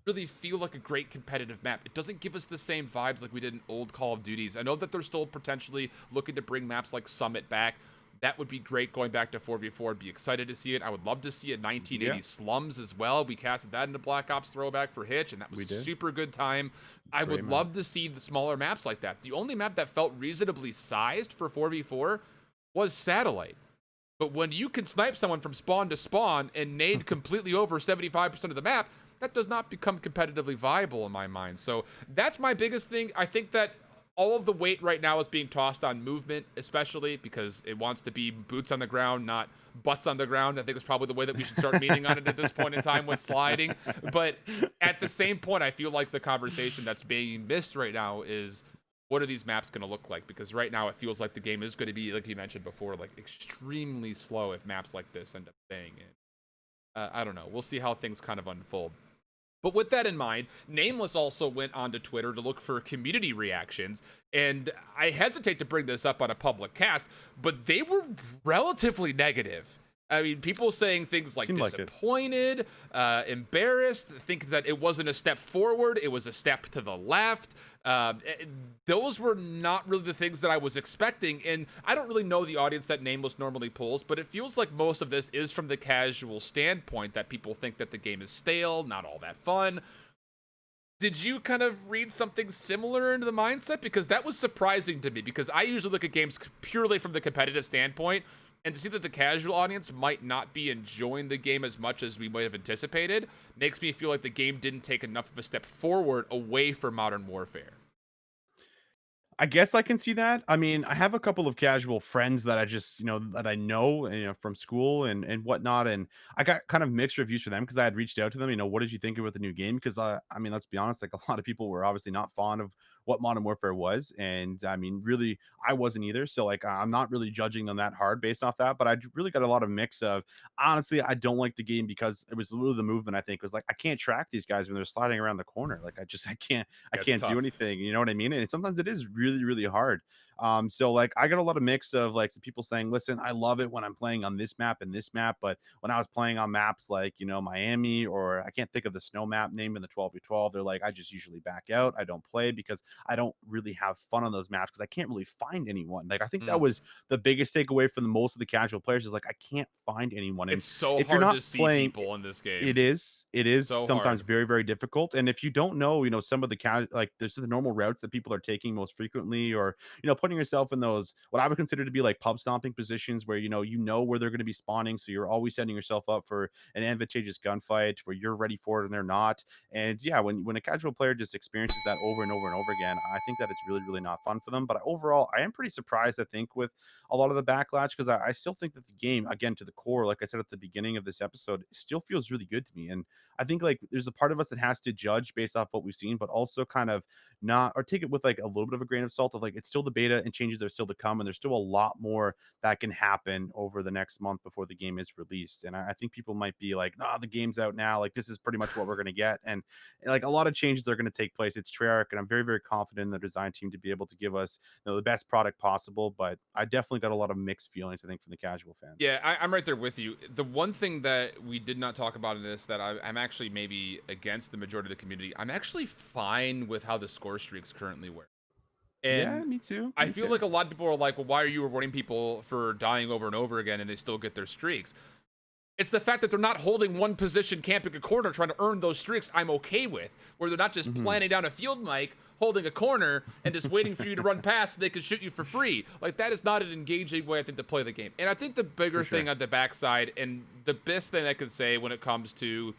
really feel like a great competitive map. It doesn't give us the same vibes like we did in old Call of Duties. I know that they're still potentially looking to bring maps like Summit back. That would be great going back to 4v4. I'd be excited to see it. I would love to see a 1980 Slums as well. We casted that into Black Ops Throwback for Hitch, and that was a super good time. I would love to see the smaller maps like that. The only map that felt reasonably sized for 4v4 was Satellite. But when you can snipe someone from spawn to spawn and nade completely over 75% of the map, that does not become competitively viable in my mind. So that's my biggest thing. I think that all of the weight right now is being tossed on movement, especially because it wants to be boots on the ground, not butts on the ground. I think it's probably the way that we should start meeting on it at this point in time with sliding. But at the same point, I feel like the conversation that's being missed right now is what are these maps going to look like? Because right now it feels like the game is going to be, like you mentioned before, like extremely slow if maps like this end up staying in. I don't know. We'll see how things kind of unfold. But with that in mind, Nameless also went onto Twitter to look for community reactions, and I hesitate to bring this up on a public cast, but they were relatively negative. I mean, people saying things like disappointed, embarrassed, think that it wasn't a step forward, it was a step to the left. Those were not really the things that I was expecting, and I don't really know the audience that Nameless normally pulls, but it feels like most of this is from the casual standpoint that people think that the game is stale, not all that fun. Did you kind of read something similar into the mindset? Because that was surprising to me, because I usually look at games purely from the competitive standpoint, and to see that the casual audience might not be enjoying the game as much as we might have anticipated makes me feel like the game didn't take enough of a step forward away from Modern Warfare. I guess I can see that. I mean, I have a couple of casual friends that I just, that I know, from school and whatnot, and I got kind of mixed reviews for them because I had reached out to them. What did you think about the new game? Because I mean, let's be honest, like a lot of people were obviously not fond of what Modern Warfare was, and I mean, really, I wasn't either. So like, I'm not really judging them that hard based off that, but I really got a lot of mix of honestly, I don't like the game because it was really the movement. I think was like I can't track these guys when they're sliding around the corner. Like I can't do anything. You know what I mean? And sometimes it is really, really hard. So like I got a lot of mix of like the people saying, listen, I love it when I'm playing on this map and this map, but when I was playing on maps like, Miami, or I can't think of the snow map name in the 12v12, they're like, I just usually back out. I don't play because I don't really have fun on those maps because I can't really find anyone. Like I think that was the biggest takeaway from most of the casual players is like, I can't find anyone. And it's so if hard you're not to see playing people in this game. It is So sometimes hard. very, very difficult. And if you don't know, some of the like there's the normal routes that people are taking most frequently, or putting yourself in those what I would consider to be like pub stomping positions where where they're going to be spawning, so you're always setting yourself up for an advantageous gunfight where you're ready for it and they're not. And yeah, when a casual player just experiences that over and over and over again, I think that it's really, really not fun for them. But overall, I am pretty surprised, I think, with a lot of the backlash, because I still think that the game, again, to the core, like I said at the beginning of this episode, still feels really good to me. And I think like there's a part of us that has to judge based off what we've seen, but also kind of not, or take it with like a little bit of a grain of salt of like it's still the beta and changes are still to come, and there's still a lot more that can happen over the next month before the game is released. And I think people might be like, nah, the game's out now, like this is pretty much what we're going to get. And like a lot of changes are going to take place. It's Treyarch, and I'm very, very confident in the design team to be able to give us the best product possible. But I definitely got a lot of mixed feelings, I think, from the casual fans. Yeah, I'm right there with you. The one thing that we did not talk about in this that I'm actually maybe against the majority of the community, I'm actually fine with how the score streaks currently work. And yeah, me too. I feel like a lot of people are like, well, why are you rewarding people for dying over and over again and they still get their streaks? It's the fact that they're not holding one position, camping a corner, trying to earn those streaks I'm okay with. Where they're not just planning down a field mic, holding a corner, and just waiting for you to run past so they can shoot you for free. Like, that is not an engaging way, I think, to play the game. And I think the bigger thing on the backside, and the best thing I could say when it comes to,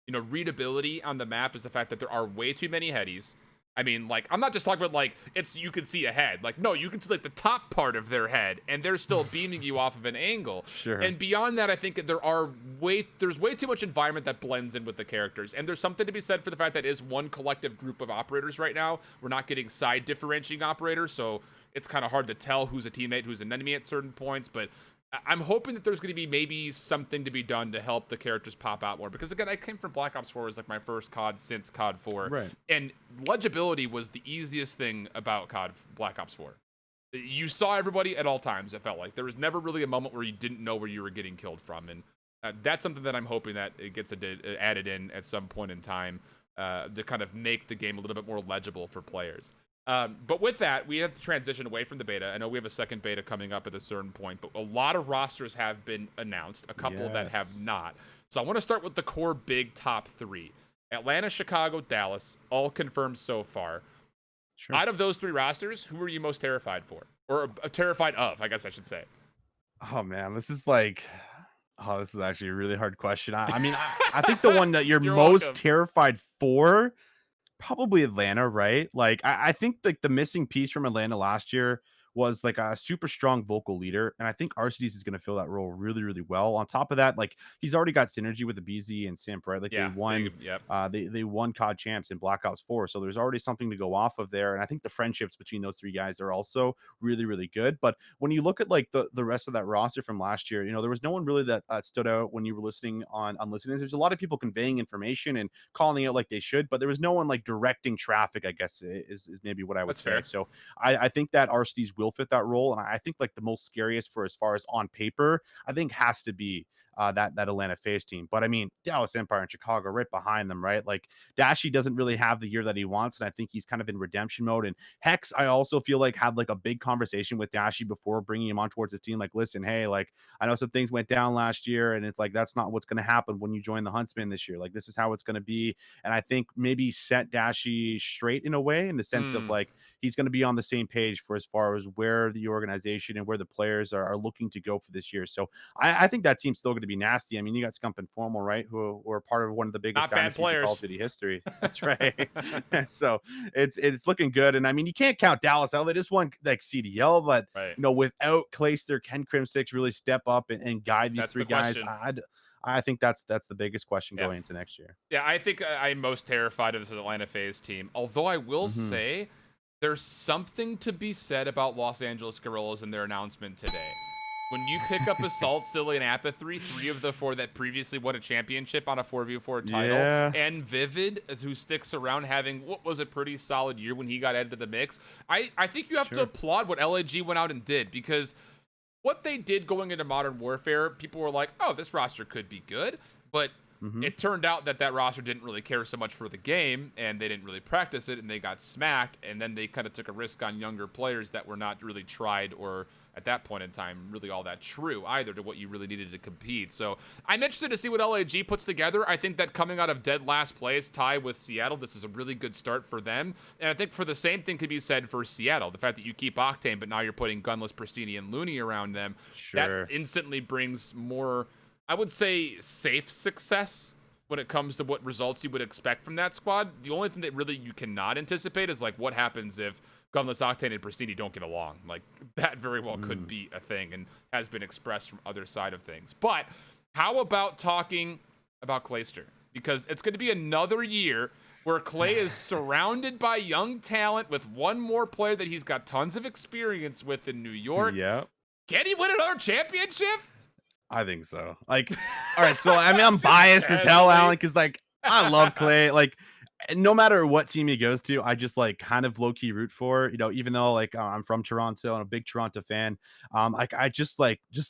readability on the map, is the fact that there are way too many headies. I mean, like, I'm not just talking about, like, you can see a head. Like, no, you can see, like, the top part of their head, and they're still beaming you off of an angle. Sure. And beyond that, I think there's way too much environment that blends in with the characters. And there's something to be said for the fact that it is one collective group of operators right now. We're not getting side differentiating operators, so it's kind of hard to tell who's a teammate, who's an enemy at certain points. But I'm hoping that there's going to be maybe something to be done to help the characters pop out more. Because, again, I came from Black Ops 4 as, like, my first COD since COD 4. Right. And legibility was the easiest thing about Black Ops 4. You saw everybody at all times, it felt like. There was never really a moment where you didn't know where you were getting killed from. And that's something that I'm hoping that it gets added in at some point in time to kind of make the game a little bit more legible for players. But with that, we have to transition away from the beta. I know we have a second beta coming up at a certain point, but a lot of rosters have been announced, a couple that have not. So I want to start with the core big top three. Atlanta, Chicago, Dallas, all confirmed so far. Sure. Out of those three rosters, who are you most terrified for? Or terrified of, I guess I should say. Oh, man, this is actually a really hard question. I mean, I think the one that you're most welcome. Terrified for, probably Atlanta, right? Like, I think like the missing piece from Atlanta last year was like a super strong vocal leader, and I think Arcides is going to fill that role really, really well. On top of that, like he's already got synergy with the BZ and Simp, right? Like they Yeah, won, yep. they won COD champs in Black Ops 4, so there's already something to go off of there. And I think the friendships between those three guys are also really, really good. But when you look at like the rest of that roster from last year, there was no one really that stood out when you were listening on listeners. There's a lot of people conveying information and calling out like they should, but there was no one like directing traffic, I guess is maybe what I would That's say. fair. So I think that Arcides will fit that role. And I think like the most scariest for as far as on paper, I think has to be that Atlanta FaZe team. But I mean, Dallas Empire and Chicago right behind them, right? Like Dashy doesn't really have the year that he wants, and I think he's kind of in redemption mode. And Hex, I also feel like had like a big conversation with Dashy before bringing him on towards his team. Like, listen, hey, like I know some things went down last year, and it's like that's not what's going to happen when you join the Huntsman this year. Like this is how it's going to be. And I think maybe set Dashy straight in a way, in the sense of like he's going to be on the same page for as far as where the organization and where the players are looking to go for this year. So I think that team's still going to be nasty. I mean, you got Scump and Formal, right, who are part of one of the biggest Not bad dynasties in Call players. of Duty history. That's right. So it's looking good. And I mean, you can't count Dallas out. They just won like CDL, but Right. Without Clayster, can Crim6 really step up and guide these That's three the guys? question. I think that's the biggest question Yeah. going into next year. Yeah, I think I'm most terrified of this Atlanta FaZe team. Although I will Mhm. say there's something to be said about Los Angeles Guerrillas and their announcement today. When you pick up Assault, Silly, and Apathy, 3 of the 4 that previously won a championship on a 4v4 title, Yeah. and Vivid, who sticks around having what was a pretty solid year when he got added to the mix, I think you have to Sure. applaud what LAG went out and did, because what they did going into Modern Warfare, people were like, oh, this roster could be good, but Mhm. it turned out that roster didn't really care so much for the game, and they didn't really practice it, and they got smacked, and then they kind of took a risk on younger players that were not really tried or, at that point in time, really all that true either to what you really needed to compete. So I'm interested to see what LAG puts together. I think that coming out of dead last place, tie with Seattle, this is a really good start for them. And I think for the same thing could be said for Seattle. The fact that you keep Octane, but now you're putting Gunless, Pristini, and Looney around them, Sure. that instantly brings more, I would say, safe success when it comes to what results you would expect from that squad. The only thing that really you cannot anticipate is like what happens if Gunless, Octane, and Pristini don't get along. Like that very well could be a thing and has been expressed from other side of things. But how about talking about Clayster? Because it's going to be another year where Clay is surrounded by young talent with one more player that he's got tons of experience with in New York. Yeah. Can he win another championship? I think so. Like, all right. So I mean, I'm biased as hell, Alan, because like I love Clay. Like, no matter what team he goes to, I just like kind of low key root for. Even though like I'm from Toronto and a big Toronto fan, like I just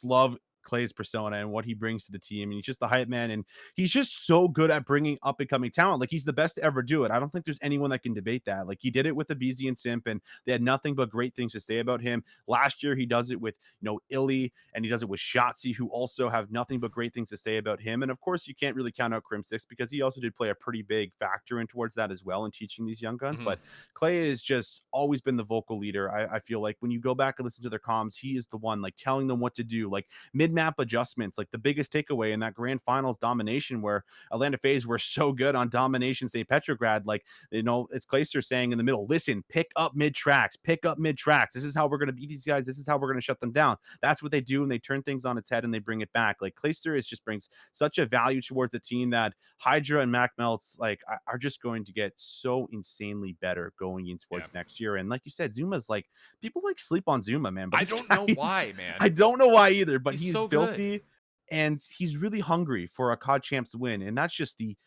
love Clay's persona and what he brings to the team. And he's just the hype man, and he's just so good at bringing up and coming talent. Like he's the best to ever do it. I don't think there's anyone that can debate that. Like he did it with the BZ and Simp, and they had nothing but great things to say about him. Last year he does it with Illy, and he does it with Shotzi, who also have nothing but great things to say about him. And of course you can't really count out Crim6 because he also did play a pretty big factor in towards that as well in teaching these young guns. But Clay has just always been the vocal leader. I feel like when you go back and listen to their comms, he is the one like telling them what to do, like mid-map adjustments. Like the biggest takeaway in that grand finals domination where Atlanta FaZe were so good on domination St. Petrograd, like it's Clayster saying in the middle, listen, pick up mid tracks. This is how we're going to beat these guys. This is how we're going to shut them down. That's what they do, and they turn things on its head and they bring it back. Like Clayster just brings such a value towards the team that HyDra and Mack Melts like are just going to get so insanely better going in towards next year. And like you said, Zuma's like, people like sleep on Zuma, man. But I don't know why, man. I don't know why either, but he's so filthy and he's really hungry for a COD champs win. And that's just the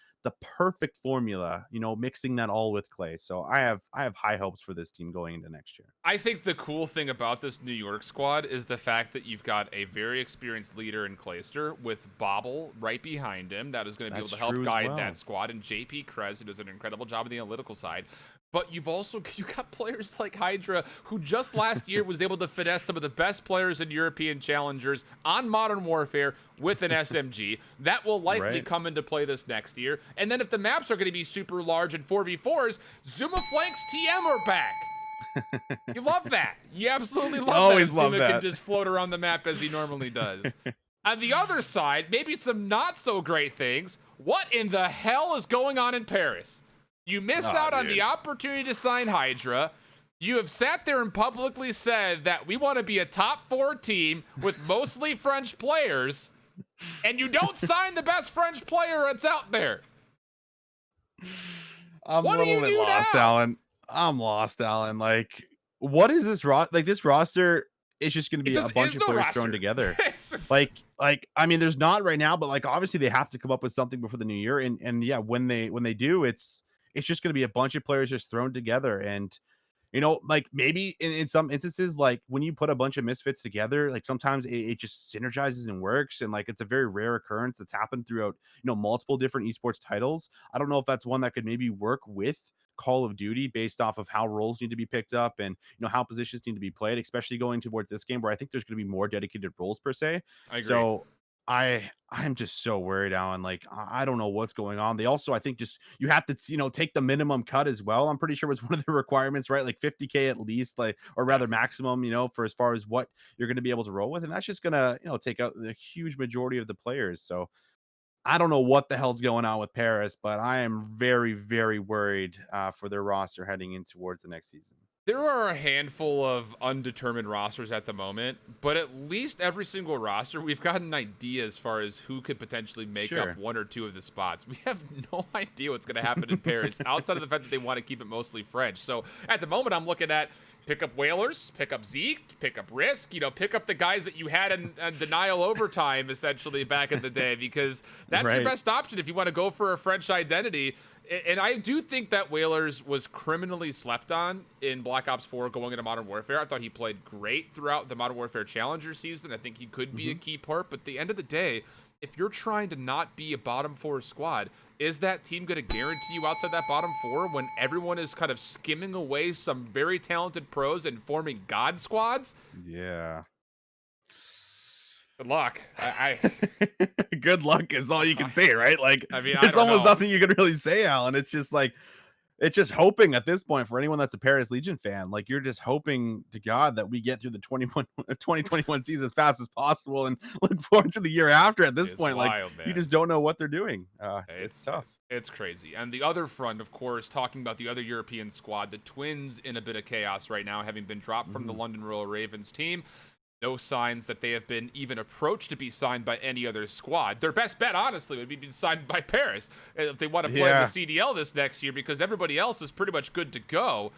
perfect formula, mixing that all with Clay. So I have high hopes for this team going into next year. I think the cool thing about this New York squad is the fact that you've got a very experienced leader in Clayster with Bobble right behind him that is going to be able to help guide that squad, and JP Krez, who does an incredible job on the analytical side. But you got players like HyDra, who just last year was able to finesse some of the best players in European challengers on Modern Warfare with an SMG. That will likely come into play this next year. And then if the maps are going to be super large and 4v4s, Zuma Flanks TM are back. You love that. You absolutely love that. Zuma can just float around the map as he normally does. On the other side, maybe some not so great things. What in the hell is going on in Paris? You miss out on the opportunity to sign HyDra. You have sat there and publicly said that we want to be a top 4 team with mostly French players, and you don't sign the best French player that's out there. I'm What a do you little bit do lost, now? Alan. I'm lost, Alan. Like, what is this like this roster is just going to be a bunch Is of no players roster. thrown together. It's just- Like I mean, there's not right now, but like obviously they have to come up with something before the new year. And yeah, when they do, it's just going to be a bunch of players just thrown together. And like maybe in some instances, like when you put a bunch of misfits together, like sometimes it just synergizes and works. And like it's a very rare occurrence that's happened throughout, multiple different esports titles. I don't know if that's one that could maybe work with Call of Duty based off of how roles need to be picked up and how positions need to be played, especially going towards this game where I think there's going to be more dedicated roles per se. I agree. So I'm just so worried, Alan. Like I don't know what's going on. They also, I think, just you have to take the minimum cut as well. I'm pretty sure was one of the requirements, right? Like 50K at least, like, or rather maximum, for as far as what you're going to be able to roll with, and that's just gonna take out the huge majority of the players. So I don't know what the hell's going on with Paris, but I am very, very worried for their roster heading in towards the next season. There are a handful of undetermined rosters at the moment, but at least every single roster, we've got an idea as far as who could potentially make up one or two of the spots. We have no idea what's going to happen in Paris outside of the fact that they want to keep it mostly French. So at the moment, I'm looking at pick up Whalers, pick up Zeke, pick up Risk, pick up the guys that you had in denial overtime, essentially, back in the day, because that's your best option if you want to go for a French identity. And I do think that Whalers was criminally slept on in Black Ops 4 going into Modern Warfare. I thought he played great throughout the Modern Warfare Challenger season. I think he could be a key part. But at the end of the day, if you're trying to not be a bottom 4 squad, is that team going to guarantee you outside that bottom 4 when everyone is kind of skimming away some very talented pros and forming god squads? Yeah. Good luck. Good luck is all you can say, right? Like, I mean, it's almost nothing you can really say, Alan. It's just like, it's just hoping at this point for anyone that's a Paris Legion fan. Like, you're just hoping to God that we get through the 2021 season as fast as possible and look forward to the year after. At this point, wild, like, you just don't know what they're doing. It's tough. It's crazy. And the other front, of course, talking about the other European squad, the Twins in a bit of chaos right now, having been dropped from the London Royal Ravens team. No signs that they have been even approached to be signed by any other squad. Their best bet, honestly, would be being signed by Paris if they want to play the CDL this next year, because everybody else is pretty much good to go.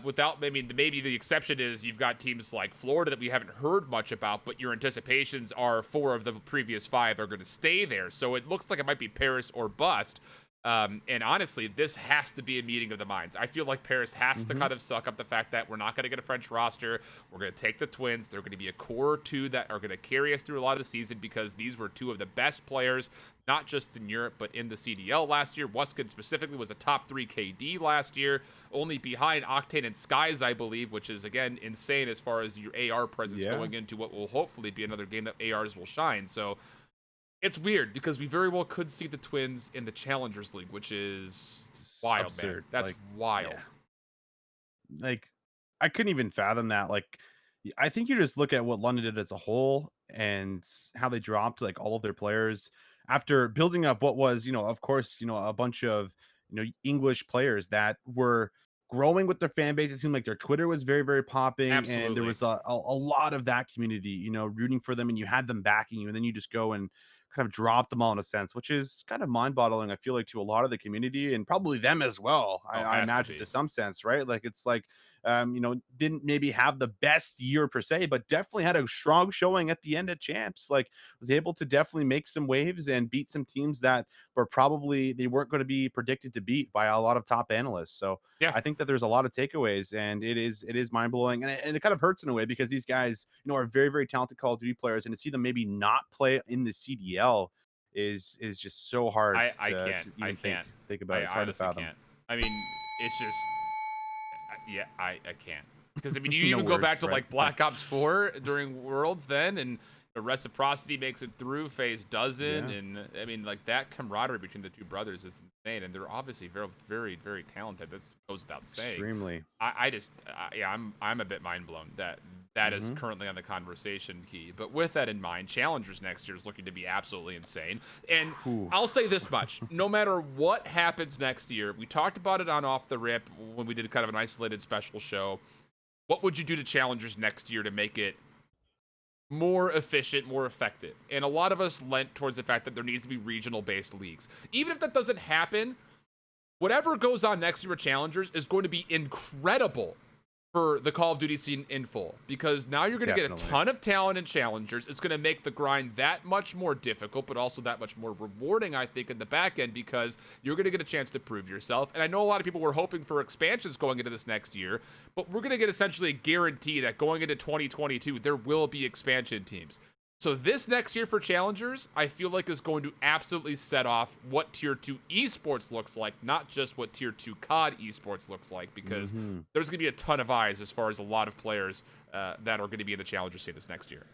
Without maybe the exception is you've got teams like Florida that we haven't heard much about, but your anticipations are 4 of the previous 5 are going to stay there. So it looks like it might be Paris or bust. And honestly, this has to be a meeting of the minds. I feel like Paris has to kind of suck up the fact that we're not going to get a French roster. We're going to take the Twins. They're going to be a core 2 that are going to carry us through a lot of the season, because these were 2 of the best players, not just in Europe, but in the CDL last year. Wuskin specifically was a top 3 KD last year, only behind Octane and Skies, I believe, which is, again, insane as far as your AR presence going into what will hopefully be another game that ARs will shine. So it's weird because we very well could see the Twins in the Challengers League, which is wild, absurd, man. That's wild. Yeah. Like, I couldn't even fathom that. Like, I think you just look at what London did as a whole and how they dropped like all of their players after building up what was, of course, a bunch of, English players that were growing with their fan base. It seemed like their Twitter was very, very popping. Absolutely. And there was a lot of that community, rooting for them, and you had them backing you. And then you just go and kind of drop them all in a sense, which is kind of mind-boggling, I feel like, to a lot of the community and probably them as well. I imagine to some sense, right? Like, it's like, didn't maybe have the best year per se, but definitely had a strong showing at the end of champs. Like, was able to definitely make some waves and beat some teams that were probably they weren't going to be predicted to beat by a lot of top analysts. So yeah, I think that there's a lot of takeaways, and it is mind-blowing, and it kind of hurts in a way because these guys, are very, very talented Call of Duty players, and to see them maybe not play in the CDL is just so hard. I can't think about it. It's hard to fathom. Can't. I mean, it's just I can't, because I mean, you even go back to like Black Ops 4 during Worlds then, and the Reciprocity makes it through, FaZe doesn't, and I mean, like, that camaraderie between the 2 brothers is insane, and they're obviously very, very, very talented. That goes without saying. Extremely. I'm a bit mind blown that is currently on the conversation key. But with that in mind, Challengers next year is looking to be absolutely insane. And I'll say this much: no matter what happens next year, we talked about it on Off the Rip when we did kind of an isolated special show. what would you do to challengers next year to make it more efficient, more effective? And a lot of us lent towards the fact that there needs to be regional-based leagues. Even if that doesn't happen, whatever goes on next year with challengers is going to be incredible for the Call of Duty scene in full, because now you're going to get a ton of talent in challengers. It's going to make the grind that much more difficult, but also that much more rewarding, I think, in the back end, because you're going to get a chance to prove yourself. And I know a lot of people were hoping for expansions going into this next year, but we're going to get essentially a guarantee that going into 2022, there will be expansion teams. So this next year for challengers, I feel like is going to absolutely set off what Tier 2 esports looks like, not just what Tier 2 COD esports looks like, because there's going to be a ton of eyes as far as a lot of players that are going to be in the challenger scene this next year.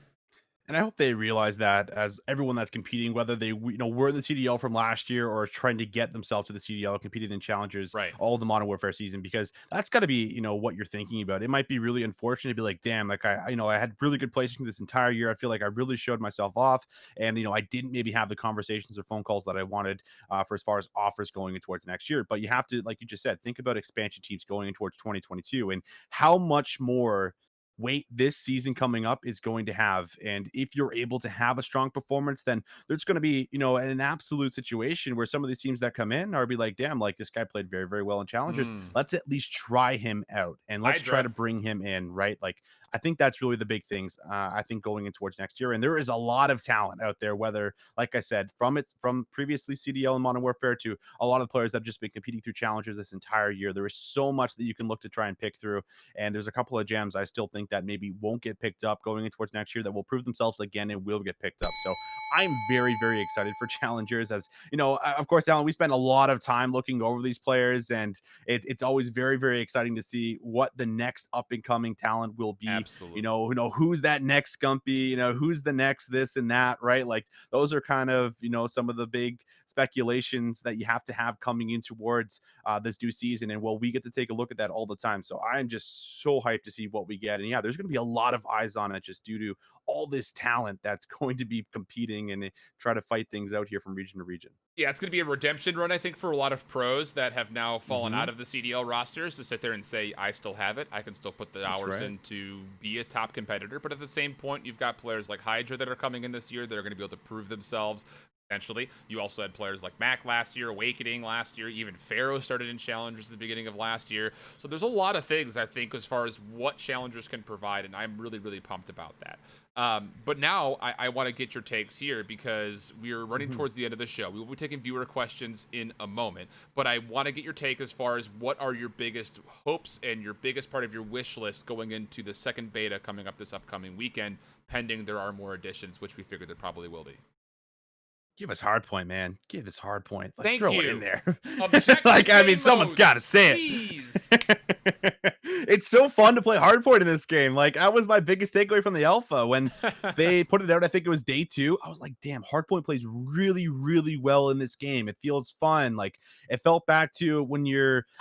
And I hope they realize that, as everyone that's competing, whether they were in the CDL from last year or trying to get themselves to the CDL, competed in challengers all the Modern Warfare season, because that's got to be what you're thinking about. It might be really unfortunate to be like, damn, like I had really good placing this entire year. I feel like I really showed myself off, and I didn't maybe have the conversations or phone calls that I wanted for as far as offers going in towards next year. But you have to, like you just said, think about expansion teams going in towards 2022 and how much more weight this season coming up is going to have. And if you're able to have a strong performance, then there's going to be an absolute situation where some of these teams that come in are be like, damn, like this guy played very, very well in challengers, let's at least try him out and let's try to bring him in, right? Like I think that's really the big things, I think, going in towards next year. And there is a lot of talent out there, whether, like I said, from previously CDL and Modern Warfare to a lot of the players that have just been competing through challengers this entire year. There is so much that you can look to try and pick through. And there's a couple of gems I still think that maybe won't get picked up going in towards next year that will prove themselves again and will get picked up. So I'm very, very excited for challengers. As of course, Alan, we spend a lot of time looking over these players, and it's always very, very exciting to see what the next up and coming talent will be. Absolutely. Who's that next Scumpy, who's the next this and that, right? Like those are kind of, some of the big speculations that you have to have coming in towards this new season. And we get to take a look at that all the time. So I'm just so hyped to see what we get. And yeah, there's going to be a lot of eyes on it just due to all this talent that's going to be competing and try to fight things out here from region to region. Yeah, it's going to be a redemption run, I think, for a lot of pros that have now fallen out of the CDL rosters to sit there and say, I still have it. I can still put the hours in to be a top competitor. But at the same point, you've got players like HyDra that are coming in this year that are going to be able to prove themselves. Potentially, you also had players like Mack last year, Awakening last year, even Pharaoh started in challengers at the beginning of last year. So there's a lot of things, I think, as far as what challengers can provide, and I'm really, really pumped about that. But now I want to get your takes here, because we're running towards the end of the show. We will be taking viewer questions in a moment, but I want to get your take as far as what are your biggest hopes and your biggest part of your wish list going into the second beta coming up this upcoming weekend, pending there are more additions, which we figured there probably will be. Give us Hardpoint, man. Give us Hardpoint. Like, Thank throw you. it in there. Like, I mean, someone's got to say it. It's so fun to play Hardpoint in this game. Like, that was my biggest takeaway from the alpha. When they put it out, I think it was day 2. I was like, damn, Hardpoint plays really, really well in this game. It feels fun. Like, it felt back to when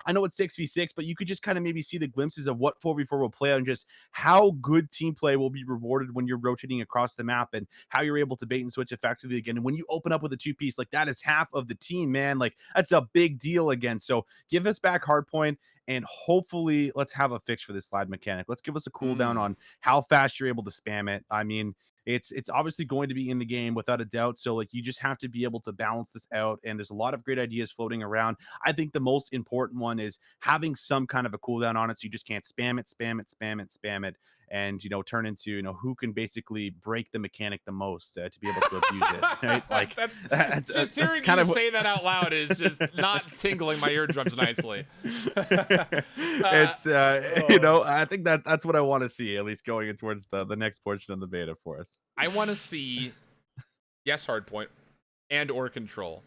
I know it's 6v6, but you could just kind of maybe see the glimpses of what 4v4 will play out and just how good team play will be rewarded when you're rotating across the map and how you're able to bait and switch effectively again. And when you open up with a 2-piece, like that is half of the team, man. Like that's a big deal again. So give us back Hardpoint, and hopefully let's have a fix for this slide mechanic. Let's give us a cooldown on how fast you're able to spam it. I mean, it's obviously going to be in the game without a doubt. So like you just have to be able to balance this out. And there's a lot of great ideas floating around. I think the most important one is having some kind of a cooldown on it, so you just can't spam it, and turn into who can basically break the mechanic the most to be able to abuse it. Right? Like that's hearing kind you say that out loud is just not tingling my eardrums nicely. It's I think that's what I want to see, at least going in towards the next portion of the beta for us. I want to see Hardpoint and or Control.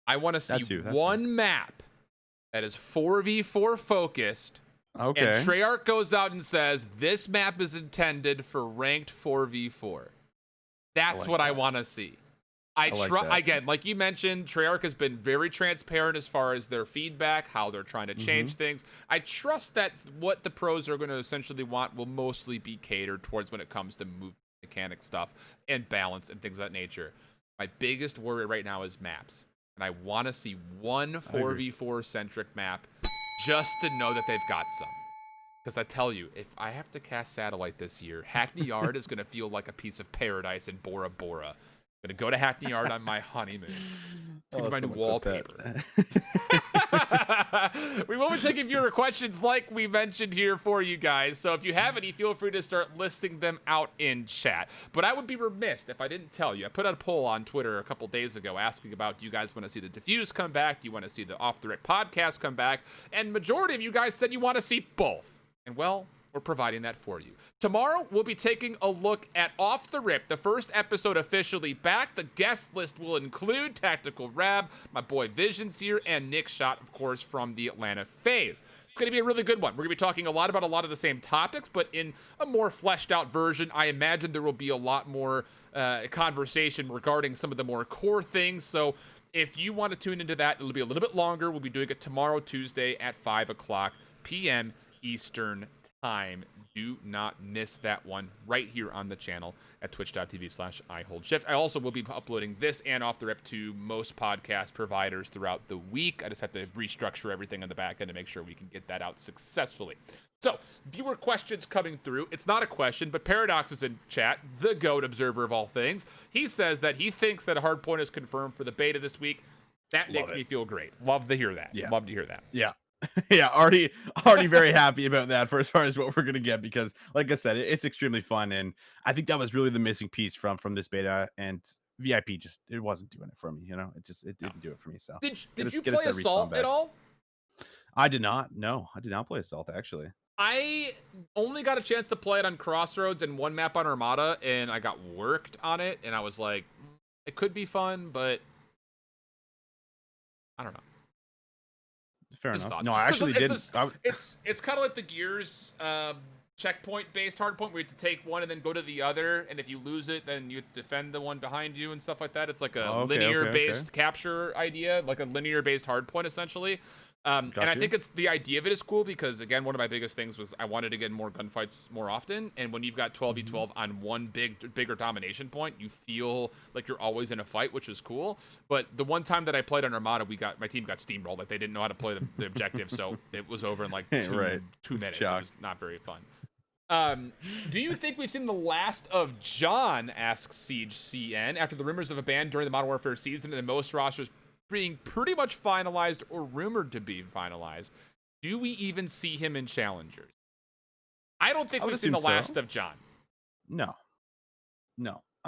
I want to see one map that is 4v4 focused. Okay. And Treyarch goes out and says, this map is intended for ranked 4v4. That's what I want to see. Again, like you mentioned, Treyarch has been very transparent as far as their feedback, how they're trying to change things. I trust that what the pros are going to essentially want will mostly be catered towards when it comes to move mechanic stuff and balance and things of that nature. My biggest worry right now is maps. And I want to see one 4v4 centric map just to know that they've got some. Because I tell you, if I have to cast Satellite this year, Hackney Yard is going to feel like a piece of paradise in Bora Bora. I'm going to go to Hackney Yard on my honeymoon. It's going to be my new wallpaper. We will be taking viewer questions like we mentioned here for you guys. So if you have any, feel free to start listing them out in chat. But I would be remiss if I didn't tell you. I put out a poll on Twitter a couple days ago asking about, do you guys want to see the Defuse come back? Do you want to see the Off the Rip podcast come back? And majority of you guys said you want to see both. And well, we're providing that for you. Tomorrow, we'll be taking a look at Off the Rip, the first episode officially back. The guest list will include Tactical Rab, my boy Visions here, and Nick Schott, of course, from the Atlanta FaZe. It's going to be a really good one. We're going to be talking a lot of the same topics, but in a more fleshed out version. I imagine there will be a lot more conversation regarding some of the more core things. So if you want to tune into that, it'll be a little bit longer. We'll be doing it tomorrow, Tuesday at 5 o'clock p.m. Eastern time. Do not miss that one right here on the channel at twitch.tv/IHoldShift. I also will be uploading this and Off the Rip to most podcast providers throughout the week. I just have to restructure everything on the back end to make sure we can get that out successfully. So, viewer questions coming through. It's not a question, but Paradox is in chat, the GOAT observer of all things. He says that he thinks that a hard point is confirmed for the beta this week. That makes me feel great. Love to hear that. Yeah. Love to hear that. Yeah. Yeah, already very happy about that for as far as what we're gonna get, because like I said, it's extremely fun, and I think that was really the missing piece from this beta, and VIP just it wasn't doing it for me, it didn't do it for me. So did you play Assault at all? I did not. No, I did not play Assault actually. I only got a chance to play it on Crossroads and one map on Armada, and I got worked on it, and I was like, it could be fun, but I don't know. Fair enough. No, I actually didn't. It's kind of like the Gears checkpoint based hardpoint where you have to take one and then go to the other, and if you lose it, then you defend the one behind you and stuff like that. It's like a linear based capture idea, like a linear based hardpoint essentially. And I think the idea of it is cool because, again, one of my biggest things was I wanted to get more gunfights more often. And when you've got 12v12 on one bigger domination point, you feel like you're always in a fight, which is cool. But the one time that I played on Armada, my team got steamrolled. Like, they didn't know how to play the objective, so it was over in like two minutes. It was not very fun. Do you think we've seen the last of John, asks Siege CN, after the rumors of a ban during the Modern Warfare season and most rosters being pretty much finalized or rumored to be finalized? Do we even see him in Challengers? I don't think we've seen the last of John. No.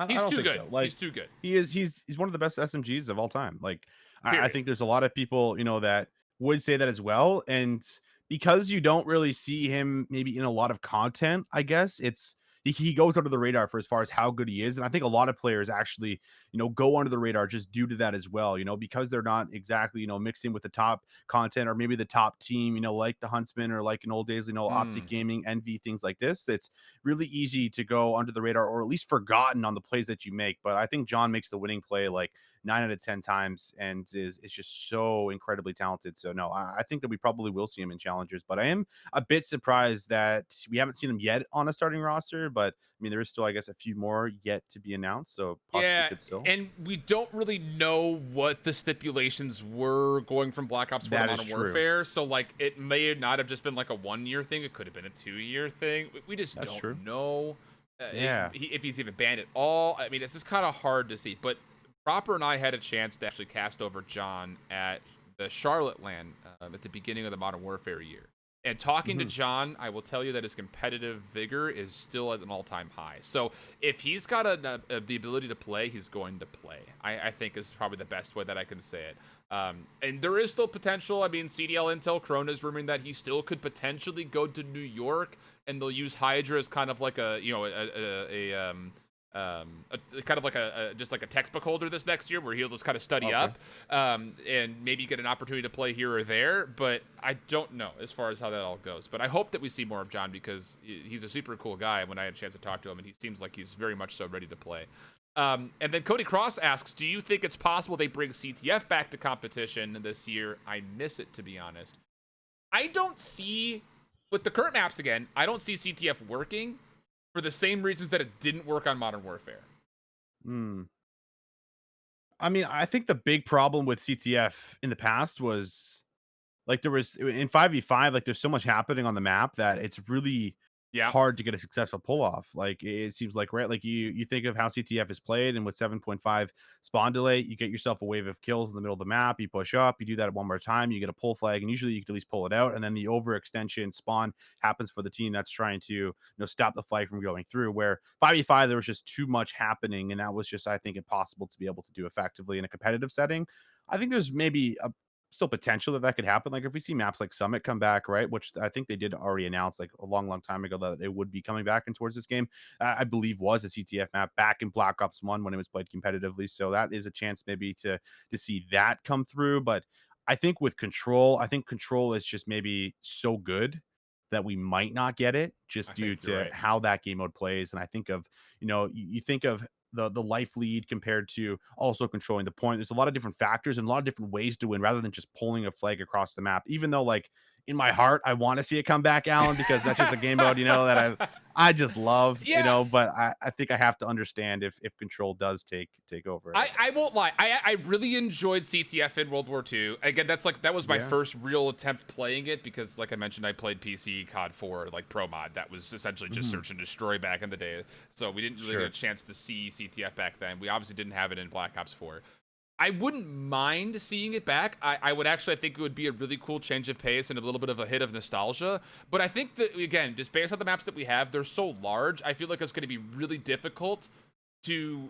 He's too good. So. Like, he's too good. He's one of the best SMGs of all time. Like, I think there's a lot of people, that would say that as well. And because you don't really see him maybe in a lot of content, I guess he goes under the radar for as far as how good he is. And I think a lot of players actually, go under the radar just due to that as well, because they're not exactly, mixed in with the top content or maybe the top team, like the Huntsman or like in old days, Optic Gaming, Envy, things like this. It's really easy to go under the radar or at least forgotten on the plays that you make. But I think John makes the winning play like 9 out of 10 times and is just so incredibly talented. So no, I think that we probably will see him in Challengers, but I am a bit surprised that we haven't seen him yet on a starting roster. But I mean, there is still, I guess, a few more yet to be announced. So possibly could still. And we don't really know what the stipulations were going from Black Ops 4 to Modern Warfare. So like, it may not have just been like a 1-year thing. It could have been a 2-year thing. We just don't know. If he's even banned at all. I mean, it's just kind of hard to see. But Proper and I had a chance to actually cast over John at the Charlotte LAN at the beginning of the Modern Warfare year. And talking to John, I will tell you that his competitive vigor is still at an all-time high. So if he's got the ability to play, he's going to play. I think is probably the best way that I can say it. And there is still potential. I mean, CDL Intel, Corona's rumoring that he still could potentially go to New York, and they'll use HyDra as kind of like just like a textbook holder this next year, where he'll just kind of study up and maybe get an opportunity to play here or there. But I don't know as far as how that all goes. But I hope that we see more of John because he's a super cool guy. When I had a chance to talk to him, and he seems like he's very much so ready to play. And then Cody Cross asks, do you think it's possible they bring CTF back to competition this year? I miss it, to be honest. I don't see, with the current maps again, I don't see CTF working for the same reasons that it didn't work on Modern Warfare. I mean, I think the big problem with CTF in the past was Like there was in 5v5, like there's so much happening on the map that it's really Yeah, hard to get a successful pull off. Like it seems like, right? Like you think of how CTF is played, and with 7.5 spawn delay, you get yourself a wave of kills in the middle of the map. You push up, you do that one more time, you get a pull flag, and usually you can at least pull it out. And then the overextension spawn happens for the team that's trying to stop the flag from going through. Where 5v5, there was just too much happening, and that was just, I think, impossible to be able to do effectively in a competitive setting. I think there's maybe a still potential that could happen. Like if we see maps like Summit come back, right? Which I think they did already announce like a long, long time ago that it would be coming back and towards this game. I believe was a CTF map back in Black Ops 1 when it was played competitively. So that is a chance maybe to see that come through. But I think with Control, I think Control is just maybe so good that we might not get it just I due think you're to right. how that game mode plays. And I think of, you think of the life lead compared to also controlling the point. There's a lot of different factors and a lot of different ways to win rather than just pulling a flag across the map. Even though, like, in my heart, I want to see it come back, Alan, because that's just a game mode, that I just love, Yeah, but I think I have to understand if control does take over, I I guess. won't lie. I really enjoyed CTF in World War II. Again, that was my Yeah. first real attempt playing it because, like I mentioned, I played PC COD 4 like pro mod. That was essentially just Mhm. search and destroy back in the day. So we didn't really get a Sure. chance to see CTF back then. We obviously didn't have it in Black Ops 4. I wouldn't mind seeing it back. I would actually, I think it would be a really cool change of pace and a little bit of a hit of nostalgia. But I think that, again, just based on the maps that we have, they're so large, I feel like it's going to be really difficult to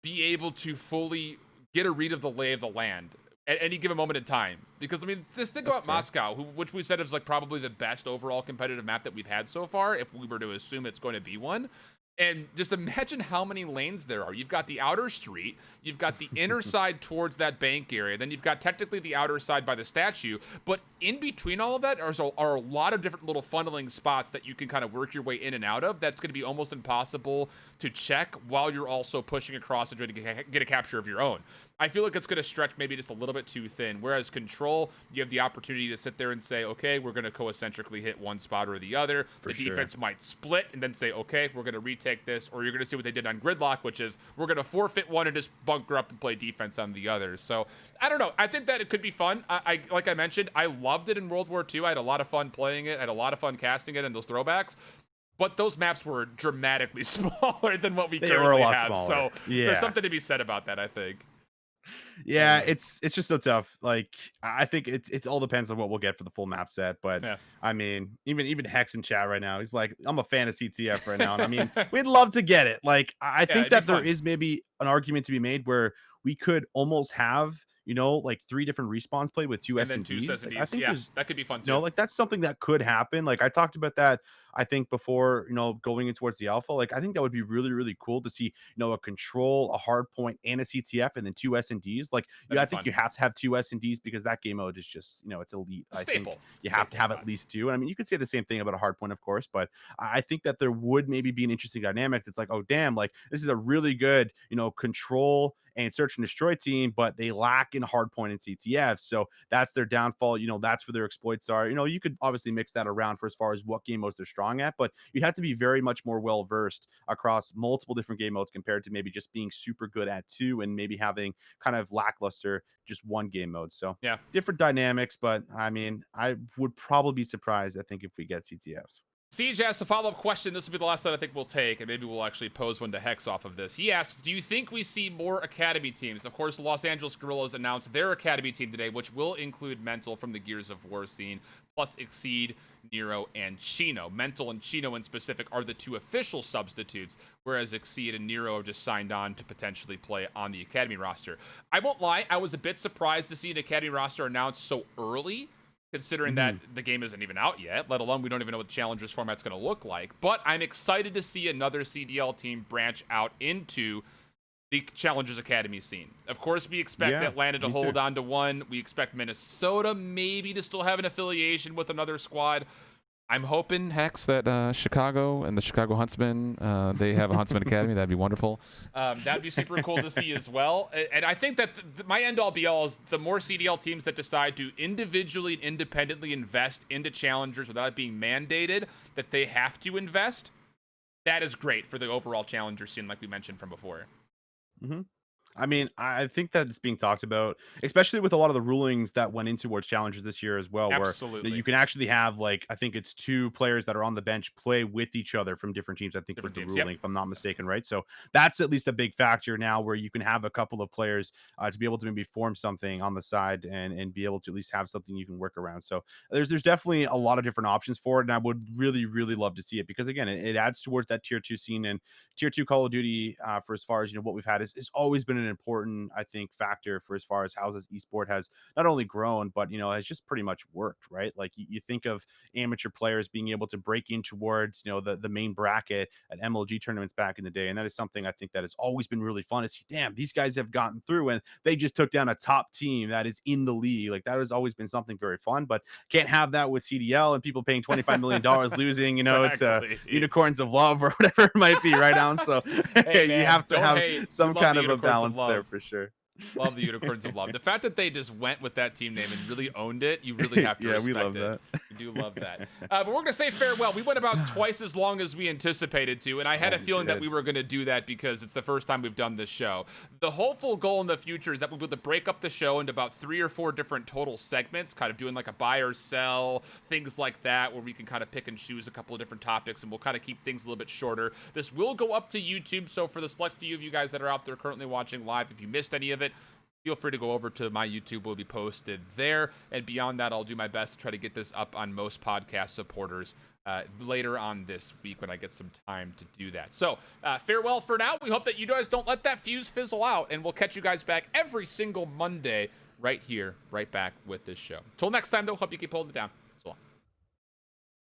be able to fully get a read of the lay of the land at any given moment in time. Because, I mean, this thing That's about fair. Moscow, which we said is like probably the best overall competitive map that we've had so far, if we were to assume it's going to be one. And just imagine how many lanes there are. You've got the outer street, you've got the inner side towards that bank area, then you've got technically the outer side by the statue. But in between all of that are a lot of different little funneling spots that you can kind of work your way in and out of. That's going to be almost impossible to check while you're also pushing across and trying to get a capture of your own. I feel like it's going to stretch maybe just a little bit too thin. Whereas Control, you have the opportunity to sit there and say, okay, we're going to concentrically hit one spot or the other. For The sure. defense might split and then say, okay, we're going to retake this. Or you're going to see what they did on Gridlock, which is we're going to forfeit one and just bunker up and play defense on the other. So I don't know. I think that it could be fun. I like I mentioned, I loved it in World War II. I had a lot of fun playing it. I had a lot of fun casting it in those throwbacks. But those maps were dramatically smaller than what we They were a currently lot have. smaller. So Yeah. there's something to be said about that, I think. Yeah, it's just so tough. Like I think it all depends on what we'll get for the full map set. But Yeah. I mean, even Hex in chat right now, he's like, I'm a fan of CTF right now. And I mean, we'd love to get it. Like I Yeah, think it'd be that there fun. is maybe an argument to be made where we could almost have, like 3 different respawns played with 2 And then two S&Ds. Like I Ds. think Yeah, there's that could be fun too. like that's something that could happen. Like I talked about that, I think before, going in towards the alpha. Like I think that would be really, really cool to see, a control, a hard point, and a CTF, and then 2 S&Ds. Like, That'd I be think fun. you have to have 2 S&Ds because that game mode is just, it's elite. It's a I think staple. It's a you have to staple in have at COD. least 2. And I mean, you could say the same thing about a hard point, of course, but I think that there would maybe be an interesting dynamic that's like, oh damn, like this is a really good, control and search and destroy team, but they lack in hard point and CTF. So that's their downfall. That's where their exploits are. You could obviously mix that around for as far as what game modes they're strong at, but you'd have to be very much more well versed across multiple different game modes compared to maybe just being super good at 2 and maybe having kind of lackluster just one game mode. So Yeah. different dynamics, but I mean, I would probably be surprised, I think, if we get CTFs. Siege asks a follow-up question. This will be the last that I think we'll take, and maybe we'll actually pose one to Hex off of this. He asks, do you think we see more Academy teams? Of course, the Los Angeles Guerrillas announced their Academy team today, which will include Mental from the Gears of War scene, plus Exceed, Nero, and Chino. Mental and Chino in specific are the 2 official substitutes, whereas Exceed and Nero have just signed on to potentially play on the Academy roster. I won't lie, I was a bit surprised to see an Academy roster announced so early, considering that the game isn't even out yet, let alone we don't even know what the Challengers format's going to look like. But I'm excited to see another CDL team branch out into the Challengers Academy scene. Of course, we expect Yeah, Atlanta to me hold too. on to one. We expect Minnesota maybe to still have an affiliation with another squad. I'm hoping, Hex, that Chicago and the Chicago Huntsmen, they have a Huntsman Academy. That'd be wonderful. That'd be super cool to see as well. And I think that my end-all be-all is the more CDL teams that decide to individually and independently invest into Challengers without it being mandated that they have to invest, that is great for the overall Challenger scene, like we mentioned from before. Mm-hmm. I mean, I think that it's being talked about, especially with a lot of the rulings that went into towards challenges this year as well, where Absolutely. you can actually have like I think it's 2 players that are on the bench play with each other from different teams. I think was Different the teams. Yep. ruling, if I'm not mistaken, right? So that's at least a big factor now, where you can have a couple of players to be able to maybe form something on the side and be able to at least have something you can work around. So there's definitely a lot of different options for it, and I would really love to see it because again, it adds towards that tier 2 scene and tier 2 Call of Duty for as far as what we've had is always been an important I think factor for as far as how this esport has not only grown but has just pretty much worked, right? Like you think of amateur players being able to break in towards the main bracket at MLG tournaments back in the day, and that is something I think that has always been really fun to see. Damn, these guys have gotten through and they just took down a top team that is in the league. Like that has always been something very fun, but can't have that with CDL and people paying $25 million losing. It's Unicorns of Love or whatever it might be, right on. So Hey, man, you have to have hate. some kind of a Unicorns balance there for sure. Love the Unicorns of Love. The fact that they just went with that team name and really owned it, you really have to Yeah, respect we love it. that. We do love that. But we're going to say farewell. We went about twice as long as we anticipated to, and I had a feeling that we were going to do that because it's the first time we've done this show. The hopeful goal in the future is that we'll be able to break up the show into about 3 or 4 different total segments, kind of doing like a buy or sell, things like that, where we can kind of pick and choose a couple of different topics, and we'll kind of keep things a little bit shorter. This will go up to YouTube, so for the select few of you guys that are out there currently watching live, if you missed any of it, feel free to go over to my YouTube. Will be posted there. And beyond that, I'll do my best to try to get this up on most podcast supporters later on this week when I get some time to do that. So farewell for now. We hope that you guys don't let that fuse fizzle out, and we'll catch you guys back every single Monday right here, right back with this show. Till next time, though, hope you keep holding it down.